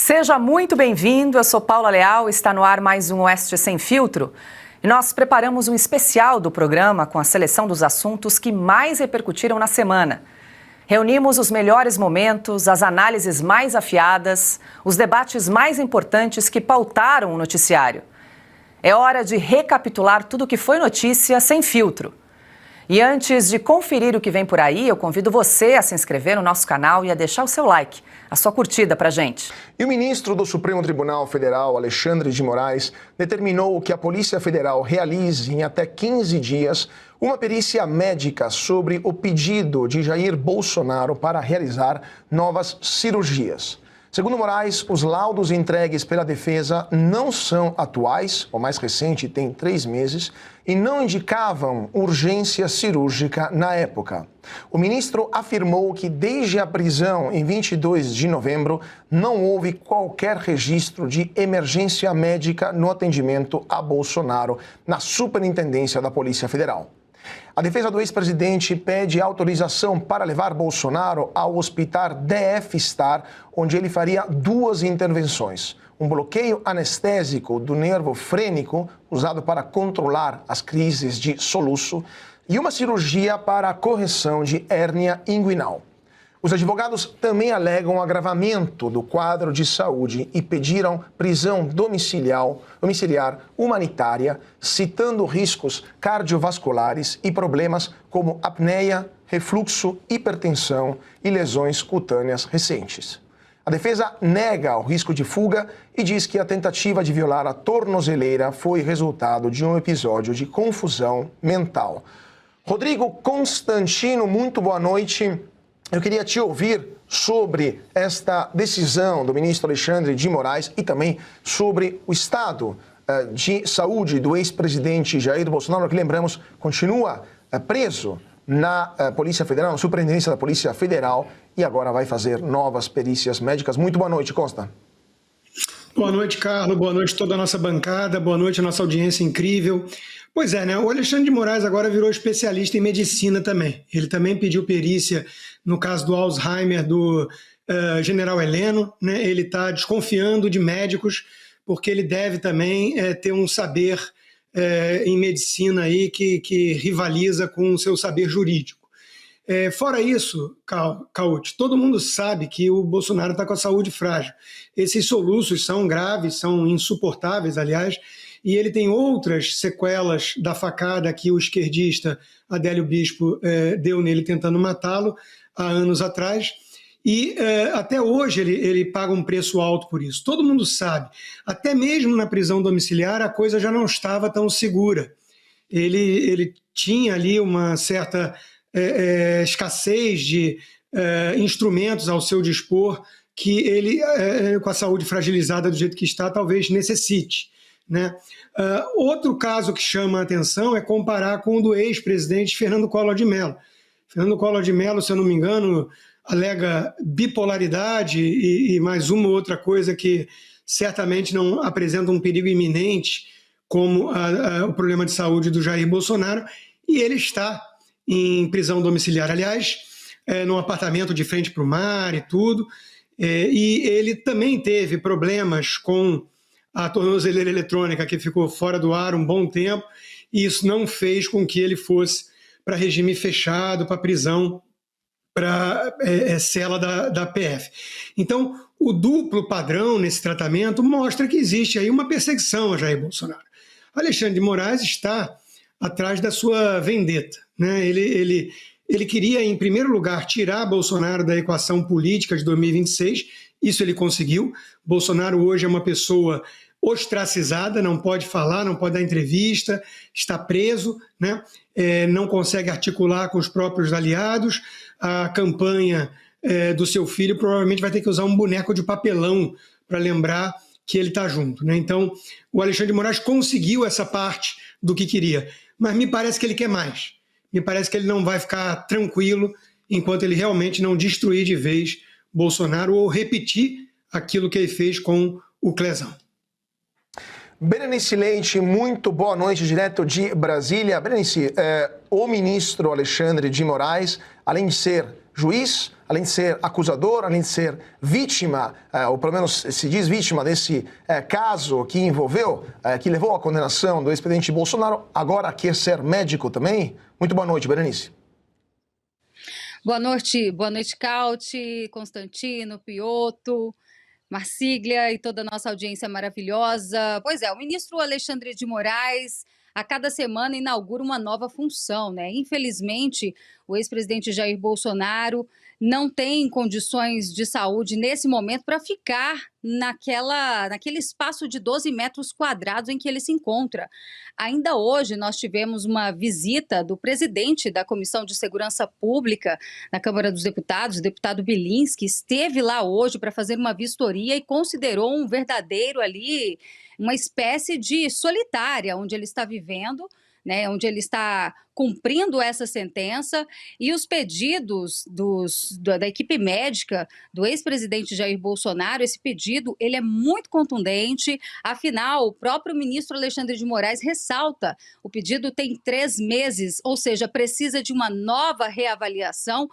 Seja muito bem-vindo, eu sou Paula Leal, está no ar mais um Oeste Sem Filtro. E nós preparamos um especial do programa com a seleção dos assuntos que mais repercutiram na semana. Reunimos os melhores momentos, as análises mais afiadas, os debates mais importantes que pautaram o noticiário. É hora de recapitular tudo o que foi notícia sem filtro. E antes de conferir o que vem por aí, eu convido você a se inscrever no nosso canal e a deixar o seu like, a sua curtida pra gente. E o ministro do Supremo Tribunal Federal, Alexandre de Moraes, determinou que a Polícia Federal realize em até 15 dias uma perícia médica sobre o pedido de Jair Bolsonaro para realizar novas cirurgias. Segundo Moraes, os laudos entregues pela defesa não são atuais, o mais recente tem 3 meses, e não indicavam urgência cirúrgica na época. O ministro afirmou que desde a prisão em 22 de novembro não houve qualquer registro de emergência médica no atendimento a Bolsonaro na Superintendência da Polícia Federal. A defesa do ex-presidente pede autorização para levar Bolsonaro ao hospital DF Star, onde ele faria 2 intervenções. Um bloqueio anestésico do nervo frênico, usado para controlar as crises de soluço, e uma cirurgia para a correção de hérnia inguinal. Os advogados também alegam agravamento do quadro de saúde e pediram prisão domiciliar humanitária, citando riscos cardiovasculares e problemas como apneia, refluxo, hipertensão e lesões cutâneas recentes. A defesa nega o risco de fuga e diz que a tentativa de violar a tornozeleira foi resultado de um episódio de confusão mental. Rodrigo Constantino, muito boa noite. Eu queria te ouvir sobre esta decisão do ministro Alexandre de Moraes e também sobre o estado de saúde do ex-presidente Jair Bolsonaro, que, lembramos, continua preso na Polícia Federal, na Superintendência da Polícia Federal, e agora vai fazer novas perícias médicas. Muito boa noite, Consta. Boa noite, Carlos. Boa noite a toda a nossa bancada. Boa noite a nossa audiência incrível. Pois é, né? O Alexandre de Moraes agora virou especialista em medicina também. Ele também pediu perícia no caso do Alzheimer do general Heleno, né? Ele está desconfiando de médicos porque ele deve também ter um saber em medicina aí que rivaliza com o seu saber jurídico. Fora isso, Cauti, todo mundo sabe que o Bolsonaro está com a saúde frágil. Esses soluços são graves, são insuportáveis, aliás, e ele tem outras sequelas da facada que o esquerdista Adélio Bispo deu nele tentando matá-lo há anos atrás, e até hoje ele paga um preço alto por isso. Todo mundo sabe, até mesmo na prisão domiciliar a coisa já não estava tão segura. Ele tinha ali uma certa escassez de instrumentos ao seu dispor que ele, com a saúde fragilizada do jeito que está, talvez necessite, né? Outro caso que chama a atenção é comparar com o do ex-presidente Fernando Collor de Mello. Fernando Collor de Mello, se eu não me engano, alega bipolaridade e mais uma outra coisa que certamente não apresenta um perigo iminente, como o problema de saúde do Jair Bolsonaro, e ele está em prisão domiciliar, aliás, num apartamento de frente para o mar e tudo, e ele também teve problemas com a tornozeleira eletrônica que ficou fora do ar um bom tempo, e isso não fez com que ele fosse para regime fechado, para prisão, para cela da PF. Então, o duplo padrão nesse tratamento mostra que existe aí uma perseguição a Jair Bolsonaro. Alexandre de Moraes está atrás da sua vendetta, né? Ele queria, em primeiro lugar, tirar Bolsonaro da equação política de 2026, isso ele conseguiu. Bolsonaro hoje é uma pessoa ostracizada, não pode falar, não pode dar entrevista, está preso, né? Não consegue articular com os próprios aliados. A campanha do seu filho provavelmente vai ter que usar um boneco de papelão para lembrar que ele está junto, né? Então, o Alexandre de Moraes conseguiu essa parte do que queria, mas me parece que ele quer mais. Me parece que ele não vai ficar tranquilo enquanto ele realmente não destruir de vez Bolsonaro ou repetir aquilo que ele fez com o Clezão. Berenice Leite, muito boa noite, direto de Brasília. Berenice, o ministro Alexandre de Moraes, além de ser juiz, além de ser acusador, além de ser vítima, ou pelo menos se diz vítima desse caso que envolveu, que levou à condenação do ex-presidente Bolsonaro, agora quer ser médico também? Muito boa noite, Berenice. Boa noite, Cauti, Constantino, Piotto, Marcília e toda a nossa audiência maravilhosa. Pois é, o ministro Alexandre de Moraes a cada semana inaugura uma nova função, né? Infelizmente, o ex-presidente Jair Bolsonaro não tem condições de saúde nesse momento para ficar naquele espaço de 12 metros quadrados em que ele se encontra. Ainda hoje nós tivemos uma visita do presidente da Comissão de Segurança Pública na Câmara dos Deputados, o deputado Bilinski, esteve lá hoje para fazer uma vistoria e considerou um verdadeiro ali, uma espécie de solitária onde ele está vivendo, né, onde ele está cumprindo essa sentença, e os pedidos da equipe médica do ex-presidente Jair Bolsonaro, esse pedido ele é muito contundente, afinal, o próprio ministro Alexandre de Moraes ressalta, o pedido tem 3 meses, ou seja, precisa de uma nova reavaliação.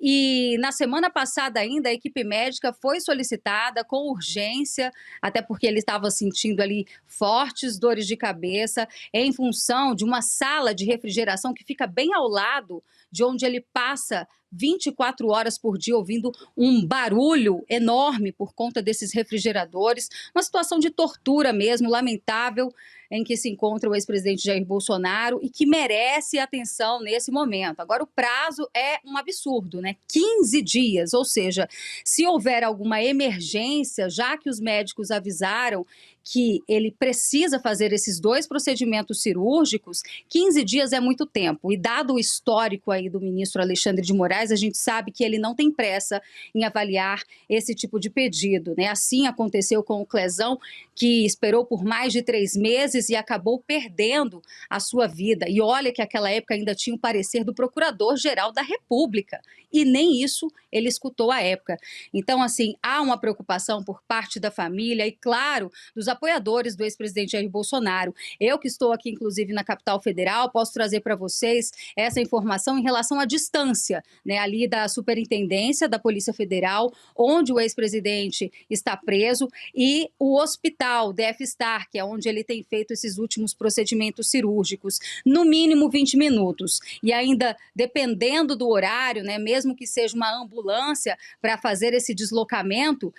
E na semana passada ainda a equipe médica foi solicitada com urgência, até porque ele estava sentindo ali fortes dores de cabeça em função de uma sala de refrigeração que fica bem ao lado de onde ele passa 24 horas por dia ouvindo um barulho enorme por conta desses refrigeradores, uma situação de tortura mesmo, lamentável, em que se encontra o ex-presidente Jair Bolsonaro e que merece atenção nesse momento. Agora, o prazo é um absurdo, né? 15 dias, ou seja, se houver alguma emergência, já que os médicos avisaram que ele precisa fazer esses 2 procedimentos cirúrgicos, 15 dias é muito tempo. E dado o histórico aí do ministro Alexandre de Moraes, a gente sabe que ele não tem pressa em avaliar esse tipo de pedido, né? Assim aconteceu com o Clezão, que esperou por mais de 3 meses e acabou perdendo a sua vida. E olha que naquela época ainda tinha o parecer do Procurador-Geral da República. E nem isso ele escutou à época. Então, assim, há uma preocupação por parte da família e, claro, dos apoiadores do ex-presidente Jair Bolsonaro. Eu que estou aqui, inclusive, na capital federal, posso trazer para vocês essa informação em relação à distância, né, ali da Superintendência da Polícia Federal, onde o ex-presidente está preso, e o hospital DF-Star, que é onde ele tem feito esses últimos procedimentos cirúrgicos, no mínimo 20 minutos. E ainda, dependendo do horário, né, mesmo que seja uma ambulância para fazer esse deslocamento,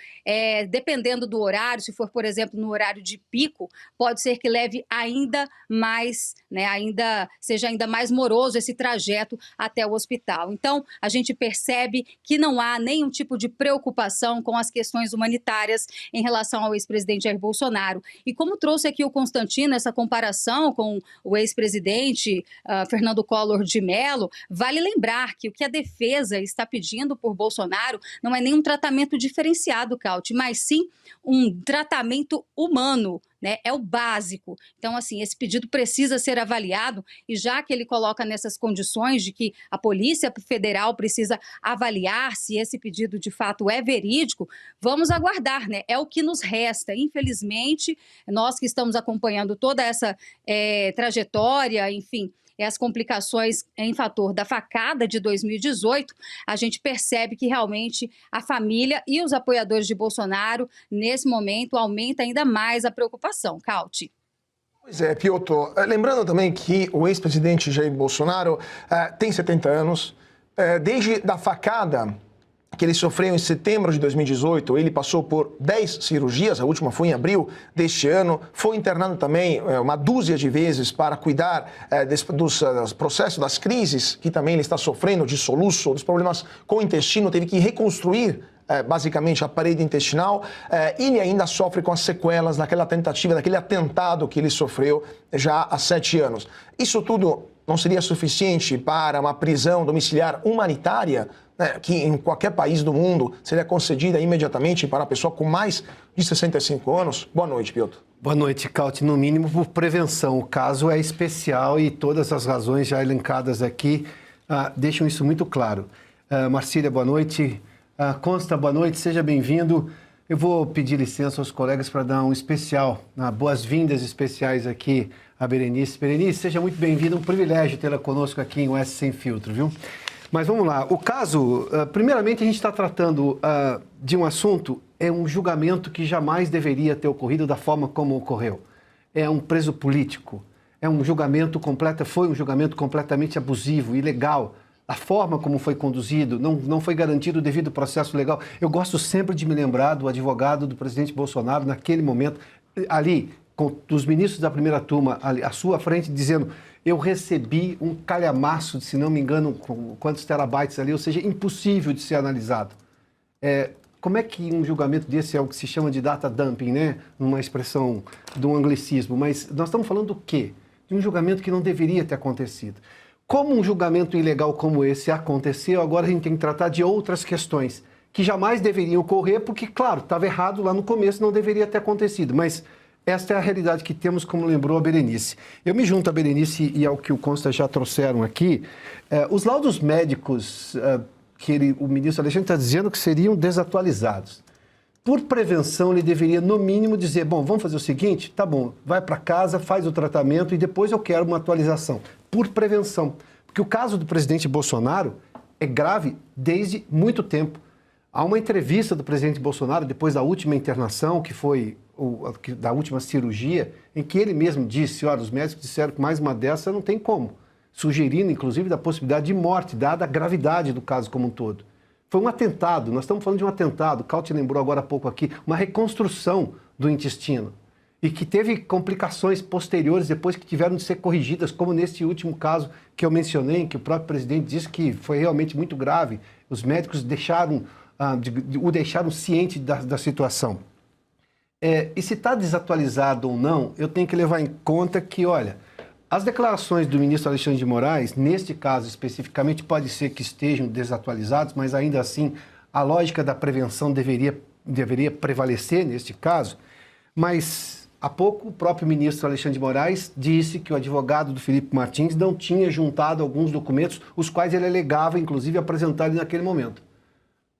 dependendo do horário, se for, por exemplo, no horário de pico, pode ser que leve ainda mais, né, seja ainda mais moroso esse trajeto até o hospital. Então, a gente percebe que não há nenhum tipo de preocupação com as questões humanitárias em relação ao ex-presidente Jair Bolsonaro. E como trouxe aqui o Constantino, essa comparação com o ex-presidente Fernando Collor de Mello, vale lembrar que o que a defesa está pedindo por Bolsonaro não é nenhum tratamento diferenciado, Cauti, mas sim um tratamento humano, né? É o básico. Então, assim, esse pedido precisa ser avaliado, e já que ele coloca nessas condições de que a Polícia Federal precisa avaliar se esse pedido de fato é verídico, vamos aguardar, né? É o que nos resta. Infelizmente, nós que estamos acompanhando toda essa trajetória, enfim, as complicações em fator da facada de 2018, a gente percebe que realmente a família e os apoiadores de Bolsonaro, nesse momento, aumenta ainda mais a preocupação. Cauti. Pois é, Piotto. Lembrando também que o ex-presidente Jair Bolsonaro tem 70 anos. Desde a facada que ele sofreu em setembro de 2018, ele passou por 10 cirurgias, a última foi em abril deste ano, foi internado também uma dúzia de vezes para cuidar dos processos, das crises que também ele está sofrendo, de soluço, dos problemas com o intestino, teve que reconstruir basicamente a parede intestinal, ele ainda sofre com as sequelas daquela tentativa, daquele atentado que ele sofreu já há 7 anos. Isso tudo não seria suficiente para uma prisão domiciliar humanitária, né, que em qualquer país do mundo seria concedida imediatamente para a pessoa com mais de 65 anos? Boa noite, Piotto. Boa noite, Cauti. No mínimo por prevenção. O caso é especial e todas as razões já elencadas aqui deixam isso muito claro. Marcília, boa noite. Consta, boa noite, seja bem-vindo. Eu vou pedir licença aos colegas para dar um especial, boas-vindas especiais aqui a Berenice. Berenice, seja muito bem-vinda, um privilégio tê-la conosco aqui em Oeste Sem Filtro, viu? Mas vamos lá. O caso, primeiramente, a gente está tratando de um assunto, é um julgamento que jamais deveria ter ocorrido da forma como ocorreu. É um preso político. É um julgamento foi um julgamento completamente abusivo, ilegal. A forma como foi conduzido, não foi garantido o devido processo legal. Eu gosto sempre de me lembrar do advogado do presidente Bolsonaro, naquele momento, ali, com os ministros da primeira turma ali, à sua frente, dizendo: eu recebi um calhamaço, se não me engano, quantos terabytes ali, ou seja, impossível de ser analisado. Como é que um julgamento desse é o que se chama de data dumping, né? Uma expressão de um anglicismo, mas nós estamos falando do quê? De um julgamento que não deveria ter acontecido. Como um julgamento ilegal como esse aconteceu, agora a gente tem que tratar de outras questões que jamais deveriam ocorrer, porque, claro, estava errado lá no começo, não deveria ter acontecido, mas esta é a realidade que temos, como lembrou a Berenice. Eu me junto a Berenice e ao que o Consta já trouxeram aqui. Os laudos médicos que o ministro Alexandre está dizendo que seriam desatualizados. Por prevenção, ele deveria, no mínimo, dizer: bom, vamos fazer o seguinte, tá bom, vai para casa, faz o tratamento e depois eu quero uma atualização. Por prevenção. Porque o caso do presidente Bolsonaro é grave desde muito tempo. Há uma entrevista do presidente Bolsonaro, depois da última internação, que foi da última cirurgia, em que ele mesmo disse: olha, os médicos disseram que mais uma dessa não tem como, sugerindo, inclusive, da possibilidade de morte, dada a gravidade do caso como um todo. Foi um atentado, nós estamos falando de um atentado, o Cauti lembrou agora há pouco aqui, uma reconstrução do intestino, e que teve complicações posteriores depois que tiveram de ser corrigidas, como nesse último caso que eu mencionei, em que o próprio presidente disse que foi realmente muito grave. Os médicos o deixaram ciente da situação. E se está desatualizado ou não, eu tenho que levar em conta que, olha, as declarações do ministro Alexandre de Moraes, neste caso especificamente, pode ser que estejam desatualizados, mas ainda assim a lógica da prevenção deveria prevalecer neste caso. Mas há pouco o próprio ministro Alexandre de Moraes disse que o advogado do Felipe Martins não tinha juntado alguns documentos, os quais ele alegava, inclusive, apresentar naquele momento.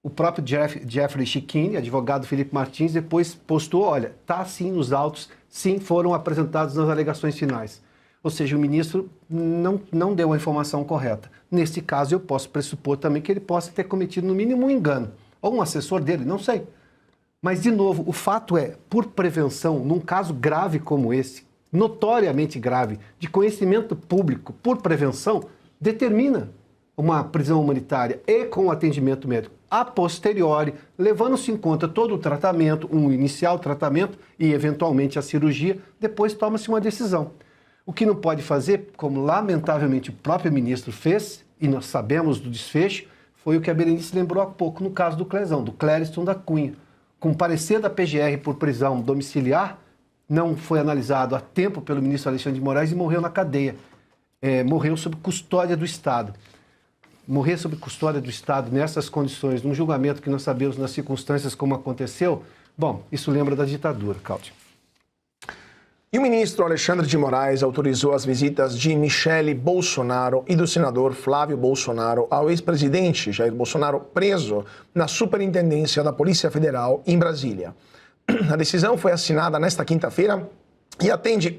O próprio Jeffrey Chiquini, advogado do Felipe Martins, depois postou: olha, está sim nos autos, sim, foram apresentados nas alegações finais. Ou seja, o ministro não deu a informação correta. Neste caso, eu posso pressupor também que ele possa ter cometido, no mínimo, um engano. Ou um assessor dele, não sei. Mas, de novo, o fato é, por prevenção, num caso grave como esse, notoriamente grave, de conhecimento público, por prevenção, determina uma prisão humanitária e com atendimento médico a posteriori, levando-se em conta todo o tratamento, um inicial tratamento e, eventualmente, a cirurgia, depois toma-se uma decisão. O que não pode fazer, como lamentavelmente o próprio ministro fez, e nós sabemos do desfecho, foi o que a Berenice lembrou há pouco no caso do Clezão, do Clériston da Cunha. Com parecer da PGR por prisão domiciliar, não foi analisado a tempo pelo ministro Alexandre de Moraes e morreu na cadeia. Morreu sob custódia do Estado. Morrer sob custódia do Estado nessas condições, num julgamento que nós sabemos nas circunstâncias como aconteceu, bom, isso lembra da ditadura, Cláudio. E o ministro Alexandre de Moraes autorizou as visitas de Michele Bolsonaro e do senador Flávio Bolsonaro ao ex-presidente Jair Bolsonaro, preso na Superintendência da Polícia Federal em Brasília. A decisão foi assinada nesta quinta-feira e atende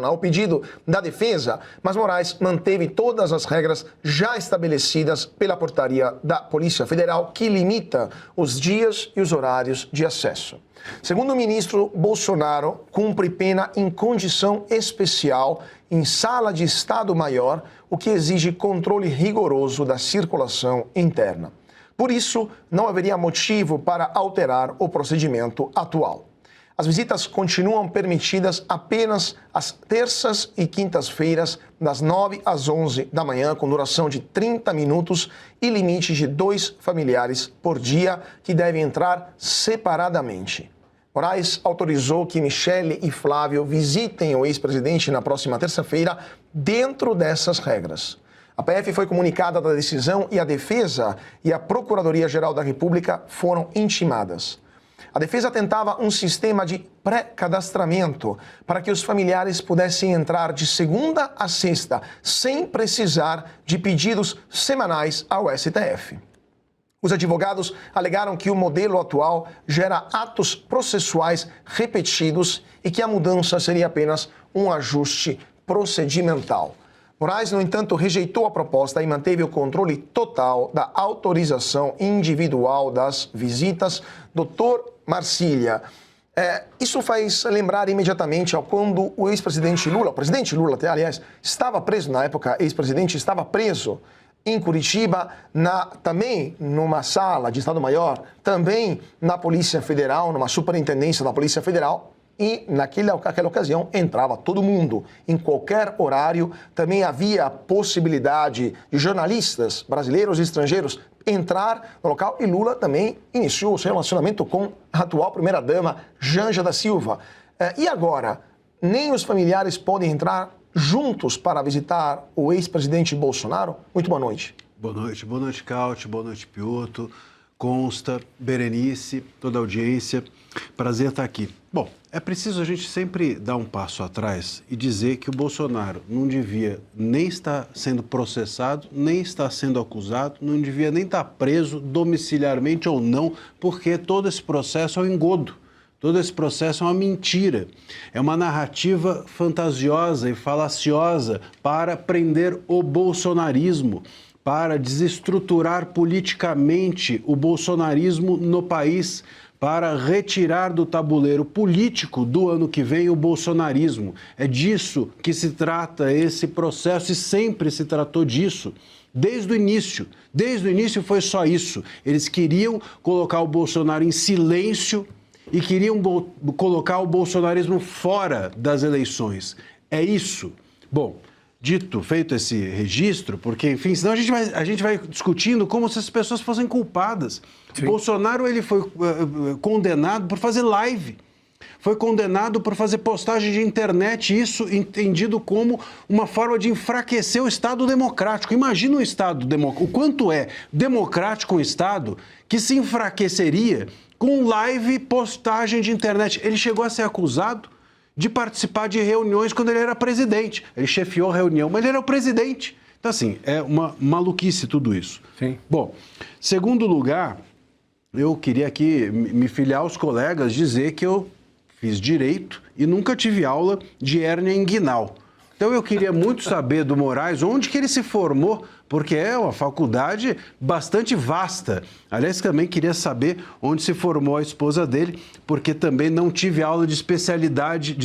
ao pedido da defesa, mas Moraes manteve todas as regras já estabelecidas pela portaria da Polícia Federal, que limita os dias e os horários de acesso. Segundo o ministro, Bolsonaro cumpre pena em condição especial em sala de Estado-Maior, o que exige controle rigoroso da circulação interna. Por isso, não haveria motivo para alterar o procedimento atual. As visitas continuam permitidas apenas às terças e quintas-feiras, das 9 às 11 da manhã, com duração de 30 minutos e limite de 2 familiares por dia, que devem entrar separadamente. Moraes autorizou que Michele e Flávio visitem o ex-presidente na próxima terça-feira, dentro dessas regras. A PF foi comunicada da decisão e a defesa e a Procuradoria-Geral da República foram intimadas. A defesa tentava um sistema de pré-cadastramento para que os familiares pudessem entrar de segunda a sexta, sem precisar de pedidos semanais ao STF. Os advogados alegaram que o modelo atual gera atos processuais repetidos e que a mudança seria apenas um ajuste procedimental. Moraes, no entanto, rejeitou a proposta e manteve o controle total da autorização individual das visitas. Doutor Marcília, isso faz lembrar imediatamente ao quando o ex-presidente Lula, o presidente Lula, aliás, estava preso, na época ex-presidente, estava preso em Curitiba, também numa sala de Estado-Maior, também na Polícia Federal, numa superintendência da Polícia Federal, e naquela ocasião entrava todo mundo, em qualquer horário. Também havia a possibilidade de jornalistas brasileiros e estrangeiros entrar no local, e Lula também iniciou o seu relacionamento com a atual primeira-dama, Janja da Silva. E agora, nem os familiares podem entrar juntos para visitar o ex-presidente Bolsonaro? Muito boa noite. Boa noite, Cauti, boa noite, Piotto, Consta, Berenice, toda a audiência. Prazer estar aqui. Bom, é preciso a gente sempre dar um passo atrás e dizer que o Bolsonaro não devia nem estar sendo processado, nem estar sendo acusado, não devia nem estar preso domiciliarmente ou não, porque todo esse processo é um engodo. Todo esse processo é uma mentira, é uma narrativa fantasiosa e falaciosa para prender o bolsonarismo, para desestruturar politicamente o bolsonarismo no país, para retirar do tabuleiro político do ano que vem o bolsonarismo. É disso que se trata esse processo e sempre se tratou disso. Desde o início foi só isso. Eles queriam colocar o Bolsonaro em silêncio e queriam colocar o bolsonarismo fora das eleições. É isso. Bom, feito esse registro, porque, enfim, senão a gente vai discutindo como se as pessoas fossem culpadas. Sim. Bolsonaro, ele foi condenado por fazer live, foi condenado por fazer postagem de internet, isso entendido como uma forma de enfraquecer o Estado democrático. Imagina um Estado democrático, o quanto é democrático um Estado que se enfraqueceria com live, postagem de internet. Ele chegou a ser acusado de participar de reuniões quando ele era presidente. Ele chefiou a reunião, mas ele era o presidente. Então, assim, é uma maluquice tudo isso. Sim. Bom, segundo lugar, eu queria aqui me filiar aos colegas, dizer que eu fiz direito e nunca tive aula de hérnia inguinal. Então, eu queria muito saber do Moraes onde que ele se formou, porque é uma faculdade bastante vasta. Aliás, também queria saber onde se formou a esposa dele, porque também não tive aula de especialidade,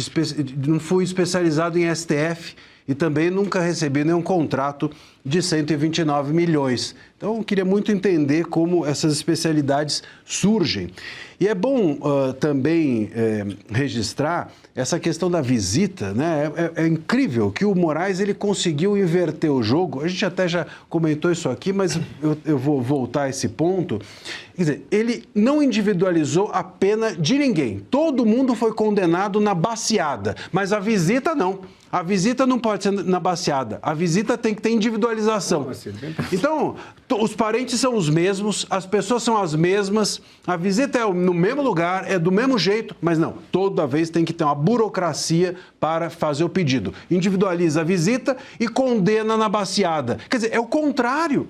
não fui especializado em STF e também nunca recebi nenhum contrato de 129 milhões. Então, eu queria muito entender como essas especialidades surgem. E é bom também registrar essa questão da visita, né? É incrível que o Moraes ele conseguiu inverter o jogo. A gente até já comentou isso aqui, mas eu vou voltar a esse ponto. Quer dizer, ele não individualizou a pena de ninguém. Todo mundo foi condenado na baseada, mas a visita não. A visita não pode ser na baseada. A visita tem que ter individualização. Então, os parentes são os mesmos, as pessoas são as mesmas, a visita é no mesmo lugar, é do mesmo jeito, mas não, toda vez tem que ter uma burocracia para fazer o pedido. Individualiza a visita e condena na baseada. Quer dizer, é o contrário.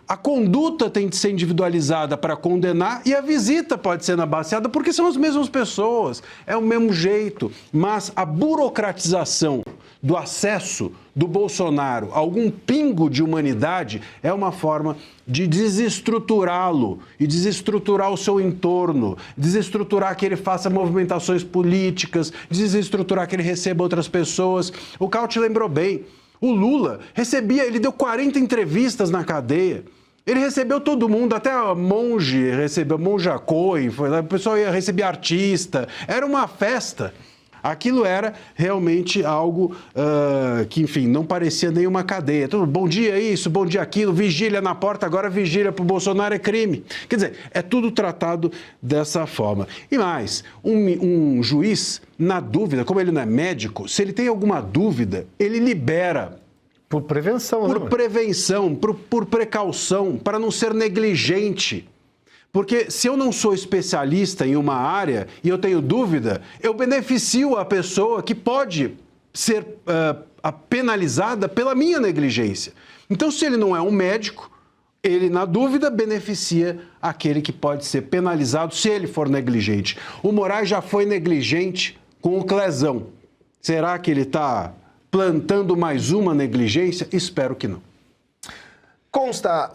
A conduta tem que ser individualizada para condenar e a visita pode ser na baseada porque são as mesmas pessoas, é o mesmo jeito. Mas a burocratização do acesso do Bolsonaro a algum pingo de humanidade é uma forma de desestruturá-lo e desestruturar o seu entorno, desestruturar que ele faça movimentações políticas, desestruturar que ele receba outras pessoas. O Cauti lembrou bem. O Lula ele deu 40 entrevistas na cadeia. Ele recebeu todo mundo, até a monge recebeu, monja Cohen, o pessoal ia receber artista. Era uma festa. Aquilo era realmente algo que, enfim, não parecia nenhuma cadeia. Tudo, bom dia isso, bom dia aquilo, vigília na porta, agora vigília para o Bolsonaro é crime. Quer dizer, é tudo tratado dessa forma. E mais, um juiz, na dúvida, como ele não é médico, se ele tem alguma dúvida, ele libera. Por prevenção, Por prevenção, por precaução, para não ser negligente. Porque se eu não sou especialista em uma área e eu tenho dúvida, eu beneficio a pessoa que pode ser penalizada pela minha negligência. Então, se ele não é um médico, ele, na dúvida, beneficia aquele que pode ser penalizado se ele for negligente. O Moraes já foi negligente com o Clezão. Será que ele está plantando mais uma negligência? Espero que não. Consta,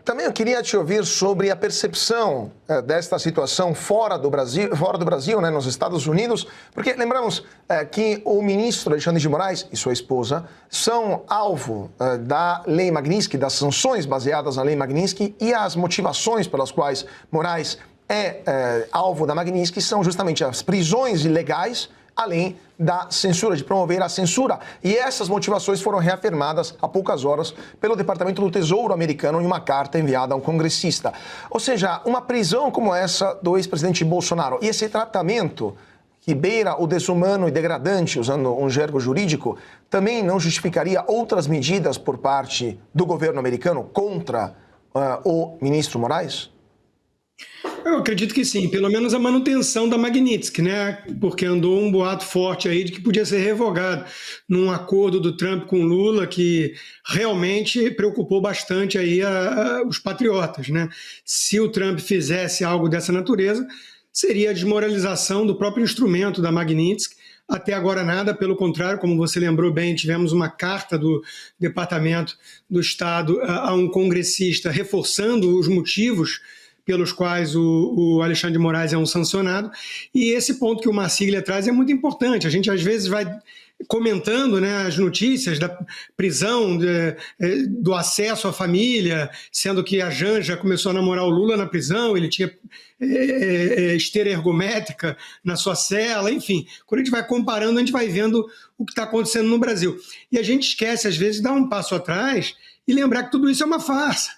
também eu queria te ouvir sobre a percepção desta situação fora do Brasil, né, nos Estados Unidos, porque lembramos que o ministro Alexandre de Moraes e sua esposa são alvo da Lei Magnitsky, das sanções baseadas na Lei Magnitsky, e as motivações pelas quais Moraes é alvo da Magnitsky são justamente as prisões ilegais, além da censura, de promover a censura. E essas motivações foram reafirmadas há poucas horas pelo Departamento do Tesouro americano em uma carta enviada a um congressista. Ou seja, uma prisão como essa do ex-presidente Bolsonaro e esse tratamento que beira o desumano e degradante, usando um jergo jurídico, também não justificaria outras medidas por parte do governo americano contra o ministro Moraes? Eu acredito que sim, pelo menos a manutenção da Magnitsky, né? Porque andou um boato forte aí de que podia ser revogado num acordo do Trump com Lula que realmente preocupou bastante aí os patriotas, né? Se o Trump fizesse algo dessa natureza, seria a desmoralização do próprio instrumento da Magnitsky. Até agora nada, pelo contrário, como você lembrou bem, tivemos uma carta do Departamento do Estado a um congressista reforçando os motivos pelos quais o Alexandre de Moraes é um sancionado, e esse ponto que o Marsiglia traz é muito importante. A gente às vezes vai comentando, né, as notícias da prisão, do acesso à família, sendo que a Janja começou a namorar o Lula na prisão, ele tinha esteira ergométrica na sua cela, enfim. Quando a gente vai comparando, a gente vai vendo o que está acontecendo no Brasil. E a gente esquece, às vezes, de dar um passo atrás e lembrar que tudo isso é uma farsa.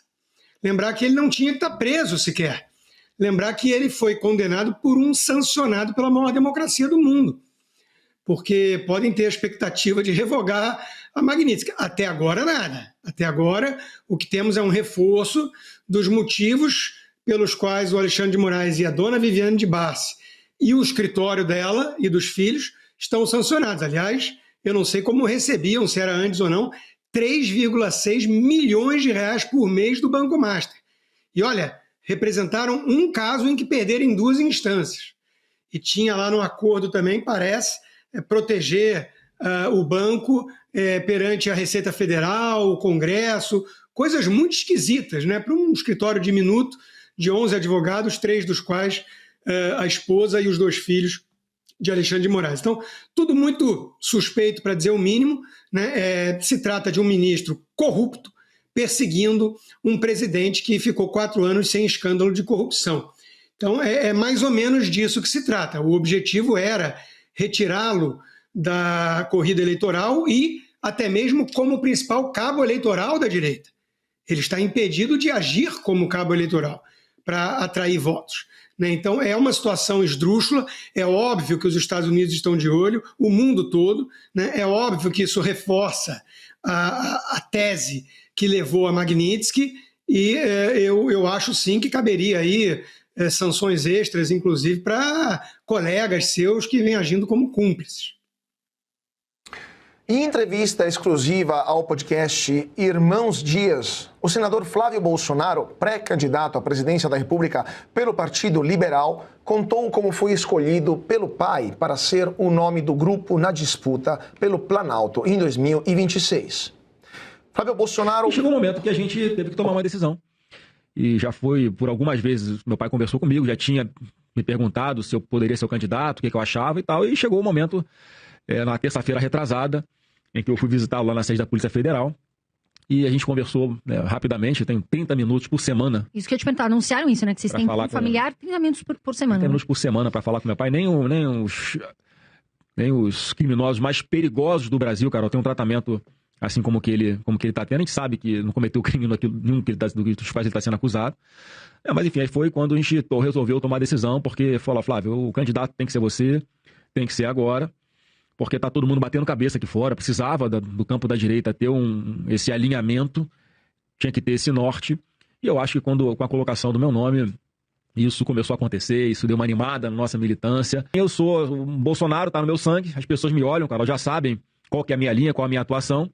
Lembrar que ele não tinha que estar preso sequer. Lembrar que ele foi condenado por um sancionado pela maior democracia do mundo. Porque podem ter a expectativa de revogar a Magnitsky. Até agora, nada. Até agora, o que temos é um reforço dos motivos pelos quais o Alexandre de Moraes e a dona Viviane de Barsi e o escritório dela e dos filhos estão sancionados. Aliás, eu não sei como recebiam, se era antes ou não, 3,6 milhões de reais por mês do Banco Master. E olha, representaram um caso em que perderam em 2 instâncias. E tinha lá no acordo também, parece, proteger o banco perante a Receita Federal, o Congresso, coisas muito esquisitas, né? Para um escritório diminuto de 11 advogados, 3 dos quais a esposa e os 2 filhos de Alexandre de Moraes. Então, tudo muito suspeito, para dizer o mínimo, né? Se trata de um ministro corrupto perseguindo um presidente que ficou 4 anos sem escândalo de corrupção. Então, é mais ou menos disso que se trata. O objetivo era retirá-lo da corrida eleitoral e até mesmo como principal cabo eleitoral da direita. Ele está impedido de agir como cabo eleitoral para atrair votos. Então, é uma situação esdrúxula, é óbvio que os Estados Unidos estão de olho, o mundo todo, né? É óbvio que isso reforça a tese que levou a Magnitsky e eu acho sim que caberia aí sanções extras, inclusive para colegas seus que vêm agindo como cúmplices. Em entrevista exclusiva ao podcast Irmãos Dias, o senador Flávio Bolsonaro, pré-candidato à presidência da República pelo Partido Liberal, contou como foi escolhido pelo pai para ser o nome do grupo na disputa pelo Planalto em 2026. Flávio Bolsonaro... E chegou um momento que a gente teve que tomar uma decisão. E já foi, por algumas vezes, meu pai conversou comigo, já tinha me perguntado se eu poderia ser o candidato, o que eu achava e tal. E chegou o momento, na terça-feira retrasada, em que eu fui visitá-lo lá na sede da Polícia Federal. E a gente conversou rapidamente, eu tenho 30 minutos por semana. Isso que eu te perguntar, anunciaram isso, né? Que vocês têm um familiar 30 minutos por semana. 30 minutos por semana para falar com meu pai. Nem os criminosos mais perigosos do Brasil, Carol, tem um tratamento assim como que ele está tendo. A gente sabe que não cometeu crime nenhum que ele está sendo acusado. Mas enfim, aí foi quando a gente resolveu tomar a decisão, porque falou, Flávio, o candidato tem que ser você, tem que ser agora. Porque está todo mundo batendo cabeça aqui fora, precisava do campo da direita ter esse alinhamento, tinha que ter esse norte, e eu acho que com a colocação do meu nome, isso começou a acontecer, isso deu uma animada na nossa militância. Eu sou, o Bolsonaro está no meu sangue, as pessoas me olham, cara, já sabem qual que é a minha linha, qual a minha atuação.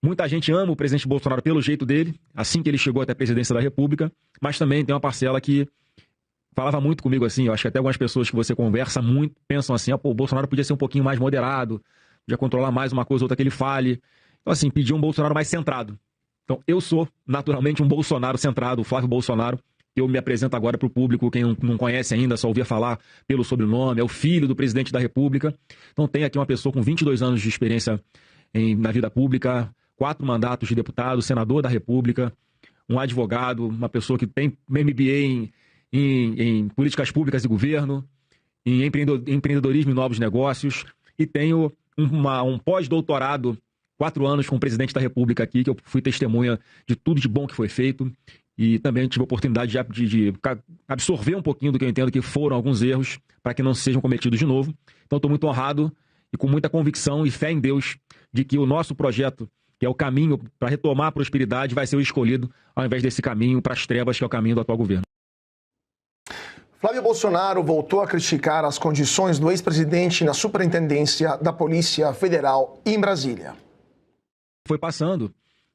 Muita gente ama o presidente Bolsonaro pelo jeito dele, assim que ele chegou até a presidência da República, mas também tem uma parcela que falava muito comigo assim, eu acho que até algumas pessoas que você conversa muito pensam assim, o Bolsonaro podia ser um pouquinho mais moderado, podia controlar mais uma coisa ou outra que ele fale. Então, assim, pedia um Bolsonaro mais centrado. Então, eu sou, naturalmente, um Bolsonaro centrado, o Flávio Bolsonaro. Eu me apresento agora para o público, quem não conhece ainda, só ouvia falar pelo sobrenome, é o filho do presidente da República. Então, tem aqui uma pessoa com 22 anos de experiência na vida pública, 4 mandatos de deputado, senador da República, um advogado, uma pessoa que tem MBA em políticas públicas e governo, em empreendedorismo e novos negócios, e tenho um pós-doutorado, 4 anos com o presidente da República aqui, que eu fui testemunha de tudo de bom que foi feito, e também tive a oportunidade de absorver um pouquinho do que eu entendo que foram alguns erros, para que não sejam cometidos de novo. Então, estou muito honrado e com muita convicção e fé em Deus de que o nosso projeto, que é o caminho para retomar a prosperidade, vai ser o escolhido, ao invés desse caminho para as trevas, que é o caminho do atual governo. Flávio Bolsonaro voltou a criticar as condições do ex-presidente na Superintendência da Polícia Federal em Brasília. Foi passando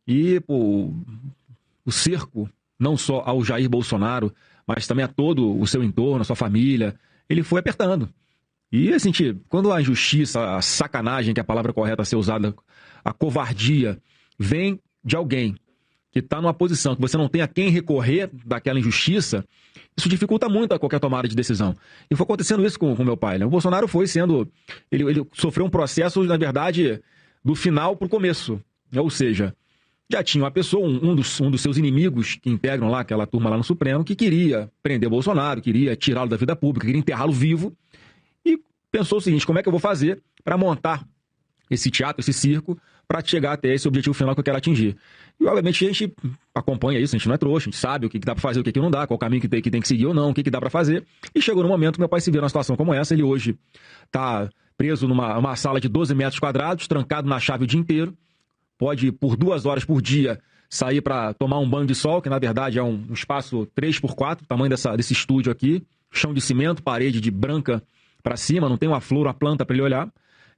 e o cerco, não só ao Jair Bolsonaro, mas também a todo o seu entorno, a sua família, ele foi apertando. E assim, quando a injustiça, a sacanagem, que é a palavra correta a ser usada, a covardia, vem de alguém que está numa posição que você não tem a quem recorrer daquela injustiça, isso dificulta muito a qualquer tomada de decisão. E foi acontecendo isso com meu pai, né? O Bolsonaro foi sendo... Ele sofreu um processo, na verdade, do final para o começo. Ou seja, já tinha uma pessoa, um dos seus inimigos que integram lá, aquela turma lá no Supremo, que queria prender o Bolsonaro, queria tirá-lo da vida pública, queria enterrá-lo vivo. E pensou o seguinte, como é que eu vou fazer para montar esse teatro, esse circo, para chegar até esse objetivo final que eu quero atingir. E, obviamente, a gente acompanha isso, a gente não é trouxa, a gente sabe o que dá para fazer, o que não dá, qual caminho que tem que seguir ou não, o que dá para fazer. E chegou no momento que meu pai se vê numa situação como essa, ele hoje está preso numa sala de 12 metros quadrados, trancado na chave o dia inteiro, pode, por 2 horas por dia, sair para tomar um banho de sol, que na verdade é um espaço 3x4, o tamanho desse estúdio aqui, chão de cimento, parede de branca para cima, não tem uma flor, uma planta para ele olhar,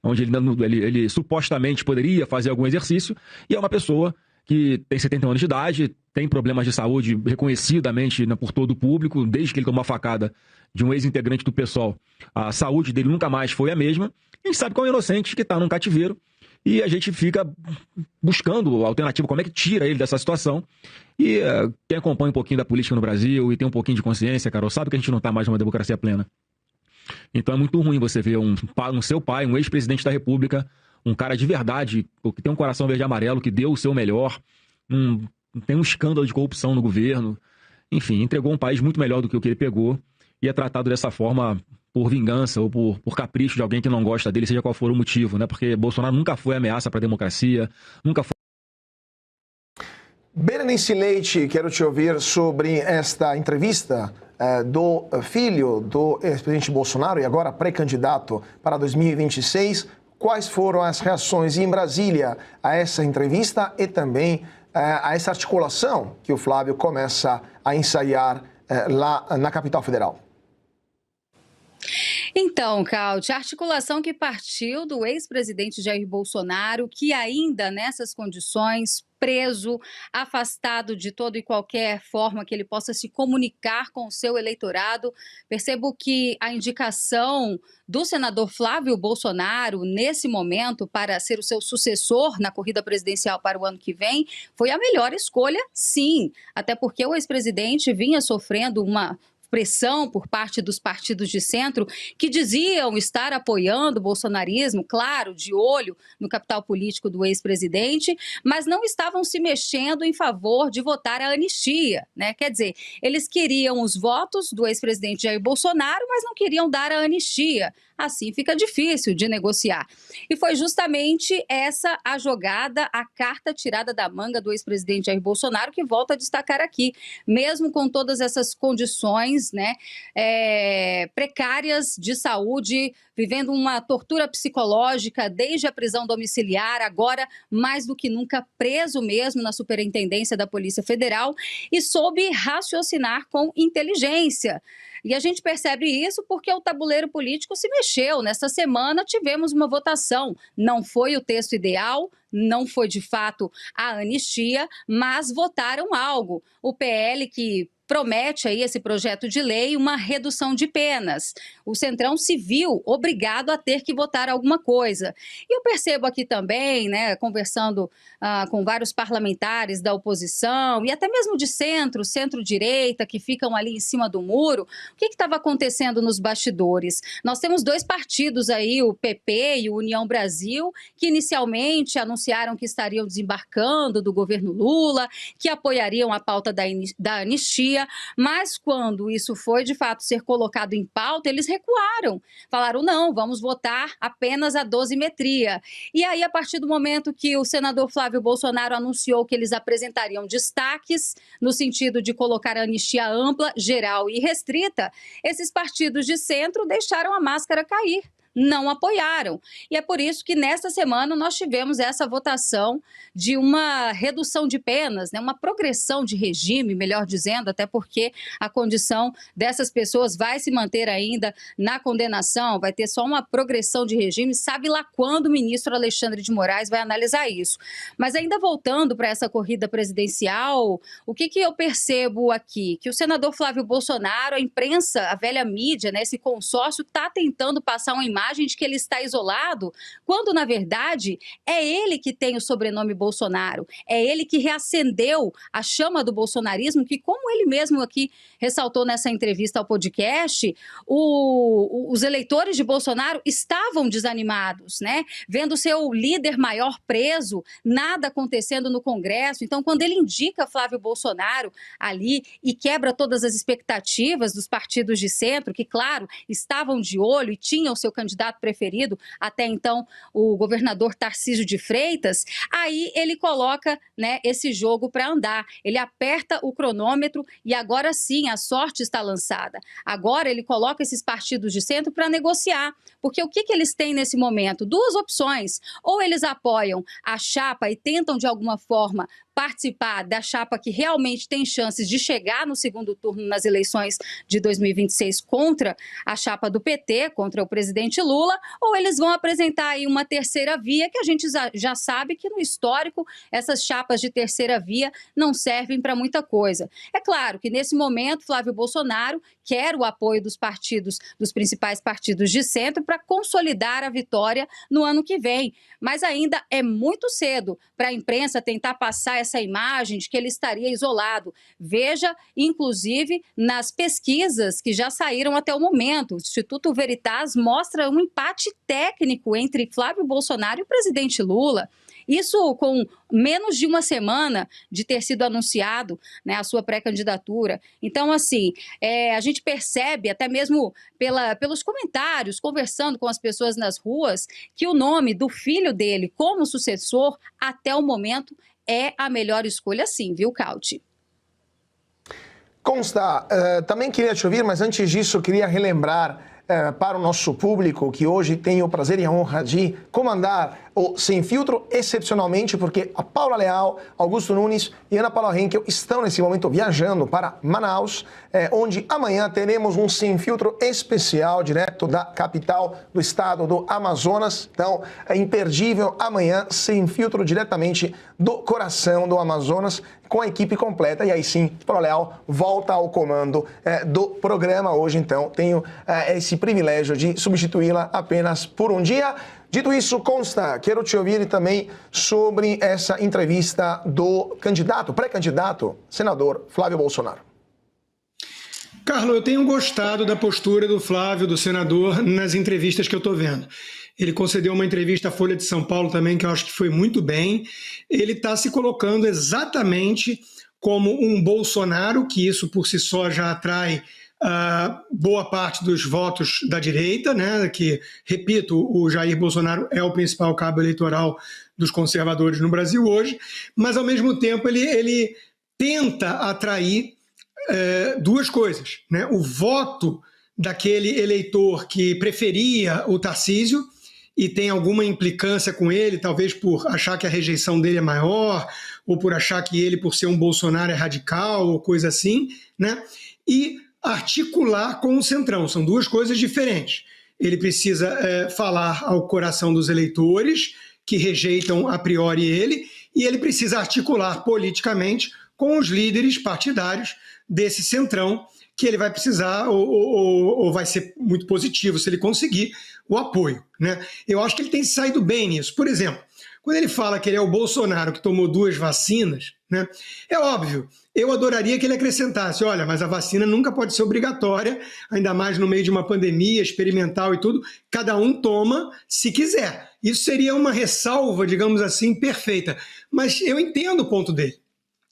onde ele supostamente poderia fazer algum exercício, e é uma pessoa que tem 71 anos de idade, tem problemas de saúde reconhecidamente por todo o público, desde que ele tomou a facada de um ex-integrante do PSOL, a saúde dele nunca mais foi a mesma. A gente sabe que é um inocente que está num cativeiro, e a gente fica buscando alternativa, como é que tira ele dessa situação. E quem acompanha um pouquinho da política no Brasil e tem um pouquinho de consciência, Carol, sabe que a gente não está mais numa democracia plena. Então é muito ruim você ver um seu pai, um ex-presidente da República, um cara de verdade, que tem um coração verde e amarelo, que deu o seu melhor, tem um escândalo de corrupção no governo, enfim, entregou um país muito melhor do que o que ele pegou e é tratado dessa forma por vingança ou por capricho de alguém que não gosta dele, seja qual for o motivo, né? Porque Bolsonaro nunca foi ameaça para a democracia, nunca foi... Berenice Leite, quero te ouvir sobre esta entrevista do filho do ex-presidente Bolsonaro e agora pré-candidato para 2026. Quais foram as reações em Brasília a essa entrevista e também a essa articulação que o Flávio começa a ensaiar lá na capital federal? Então, Cauti, a articulação que partiu do ex-presidente Jair Bolsonaro, que ainda nessas condições, preso, afastado de toda e qualquer forma que ele possa se comunicar com o seu eleitorado. Percebo que a indicação do senador Flávio Bolsonaro, nesse momento, para ser o seu sucessor na corrida presidencial para o ano que vem, foi a melhor escolha, sim. Até porque o ex-presidente vinha sofrendo uma pressão por parte dos partidos de centro que diziam estar apoiando o bolsonarismo, claro, de olho no capital político do ex-presidente, mas não estavam se mexendo em favor de votar a anistia, né? Quer dizer, eles queriam os votos do ex-presidente Jair Bolsonaro, mas não queriam dar a anistia. Assim fica difícil de negociar. E foi justamente essa a jogada, a carta tirada da manga do ex-presidente Jair Bolsonaro, que volta a destacar aqui, mesmo com todas essas condições, né, precárias de saúde, vivendo uma tortura psicológica desde a prisão domiciliar, agora mais do que nunca preso mesmo na Superintendência da Polícia Federal, e soube raciocinar com inteligência. E a gente percebe isso porque o tabuleiro político se mexeu. Nessa semana tivemos uma votação. Não foi o texto ideal, não foi de fato a anistia, mas votaram algo. O PL, que promete aí esse projeto de lei uma redução de penas. O Centrão se viu obrigado a ter que votar alguma coisa. E eu percebo aqui também, né, conversando com vários parlamentares da oposição e até mesmo de centro-direita, que ficam ali em cima do muro, o que estava acontecendo nos bastidores? Nós temos dois partidos aí, o PP e o União Brasil, que inicialmente anunciaram que estariam desembarcando do governo Lula, que apoiariam a pauta da anistia, mas quando isso foi de fato ser colocado em pauta, eles recuaram. Falaram, não, vamos votar apenas a dosimetria. E aí, a partir do momento que o senador Flávio Bolsonaro anunciou que eles apresentariam destaques no sentido de colocar a anistia ampla, geral e restrita, esses partidos de centro deixaram a máscara cair. Não apoiaram. E é por isso que nesta semana nós tivemos essa votação de uma redução de penas, né? Uma progressão de regime, melhor dizendo, até porque a condição dessas pessoas vai se manter ainda na condenação, vai ter só uma progressão de regime, sabe lá quando o ministro Alexandre de Moraes vai analisar isso. Mas ainda voltando para essa corrida presidencial, o que eu percebo aqui? Que o senador Flávio Bolsonaro, a imprensa, a velha mídia, né, esse consórcio está tentando passar uma imagem de que ele está isolado, quando, na verdade, é ele que tem o sobrenome Bolsonaro, é ele que reacendeu a chama do bolsonarismo, que, como ele mesmo aqui ressaltou nessa entrevista ao podcast, os eleitores de Bolsonaro estavam desanimados, né? Vendo seu líder maior preso, nada acontecendo no Congresso. Então, quando ele indica Flávio Bolsonaro ali e quebra todas as expectativas dos partidos de centro, que, claro, estavam de olho e tinham seu candidato preferido, até então o governador Tarcísio de Freitas, aí ele coloca, né, esse jogo para andar. Ele aperta o cronômetro e agora sim a sorte está lançada. Agora ele coloca esses partidos de centro para negociar, porque o que eles têm nesse momento? Duas opções. Ou eles apoiam a chapa e tentam de alguma forma participar da chapa que realmente tem chances de chegar no segundo turno nas eleições de 2026 contra a chapa do PT, contra o presidente Lula, ou eles vão apresentar aí uma terceira via, que a gente já sabe que no histórico essas chapas de terceira via não servem para muita coisa. É claro que nesse momento Flávio Bolsonaro quer o apoio dos partidos, dos principais partidos de centro para consolidar a vitória no ano que vem, mas ainda é muito cedo para a imprensa tentar passar essa imagem de que ele estaria isolado. Veja, inclusive, nas pesquisas que já saíram até o momento. O Instituto Veritas mostra um empate técnico entre Flávio Bolsonaro e o presidente Lula. Isso com menos de uma semana de ter sido anunciado, né, a sua pré-candidatura. Então, assim, a gente percebe, até mesmo pelos comentários, conversando com as pessoas nas ruas, que o nome do filho dele como sucessor, até o momento, é a melhor escolha sim, viu, Cauti? Consta, também queria te ouvir, mas antes disso, queria relembrar para o nosso público que hoje tem o prazer e a honra de comandar o Sem Filtro excepcionalmente, porque a Paula Leal, Augusto Nunes e Ana Paula Henkel estão nesse momento viajando para Manaus, onde amanhã teremos um Sem Filtro especial direto da capital do estado do Amazonas. Então, é imperdível amanhã, Sem Filtro diretamente do coração do Amazonas, com a equipe completa. E aí sim, Paula Leal volta ao comando do programa hoje. Então, tenho esse privilégio de substituí-la apenas por um dia. Dito isso, Consta, quero te ouvir também sobre essa entrevista do pré-candidato, senador Flávio Bolsonaro. Carlos, eu tenho gostado da postura do Flávio, do senador, nas entrevistas que eu estou vendo. Ele concedeu uma entrevista à Folha de São Paulo também, que eu acho que foi muito bem. Ele está se colocando exatamente como um Bolsonaro, que isso por si só já atrai boa parte dos votos da direita, né? Que, repito, o Jair Bolsonaro é o principal cabo eleitoral dos conservadores no Brasil hoje, mas ao mesmo tempo ele tenta atrair duas coisas, né? O voto daquele eleitor que preferia o Tarcísio e tem alguma implicância com ele, talvez por achar que a rejeição dele é maior, ou por achar que ele, por ser um Bolsonaro, é radical, ou coisa assim, né? E articular com o Centrão. São duas coisas diferentes. Ele precisa falar ao coração dos eleitores que rejeitam a priori ele, e ele precisa articular politicamente com os líderes partidários desse centrão, que ele vai precisar, ou vai ser muito positivo se ele conseguir o apoio, né? Eu acho que ele tem saído bem nisso. Por exemplo, quando ele fala que ele é o Bolsonaro que tomou 2 vacinas, né? É óbvio, eu adoraria que ele acrescentasse, olha, mas a vacina nunca pode ser obrigatória, ainda mais no meio de uma pandemia experimental e tudo, cada um toma se quiser. Isso seria uma ressalva, digamos assim, perfeita. Mas eu entendo o ponto dele.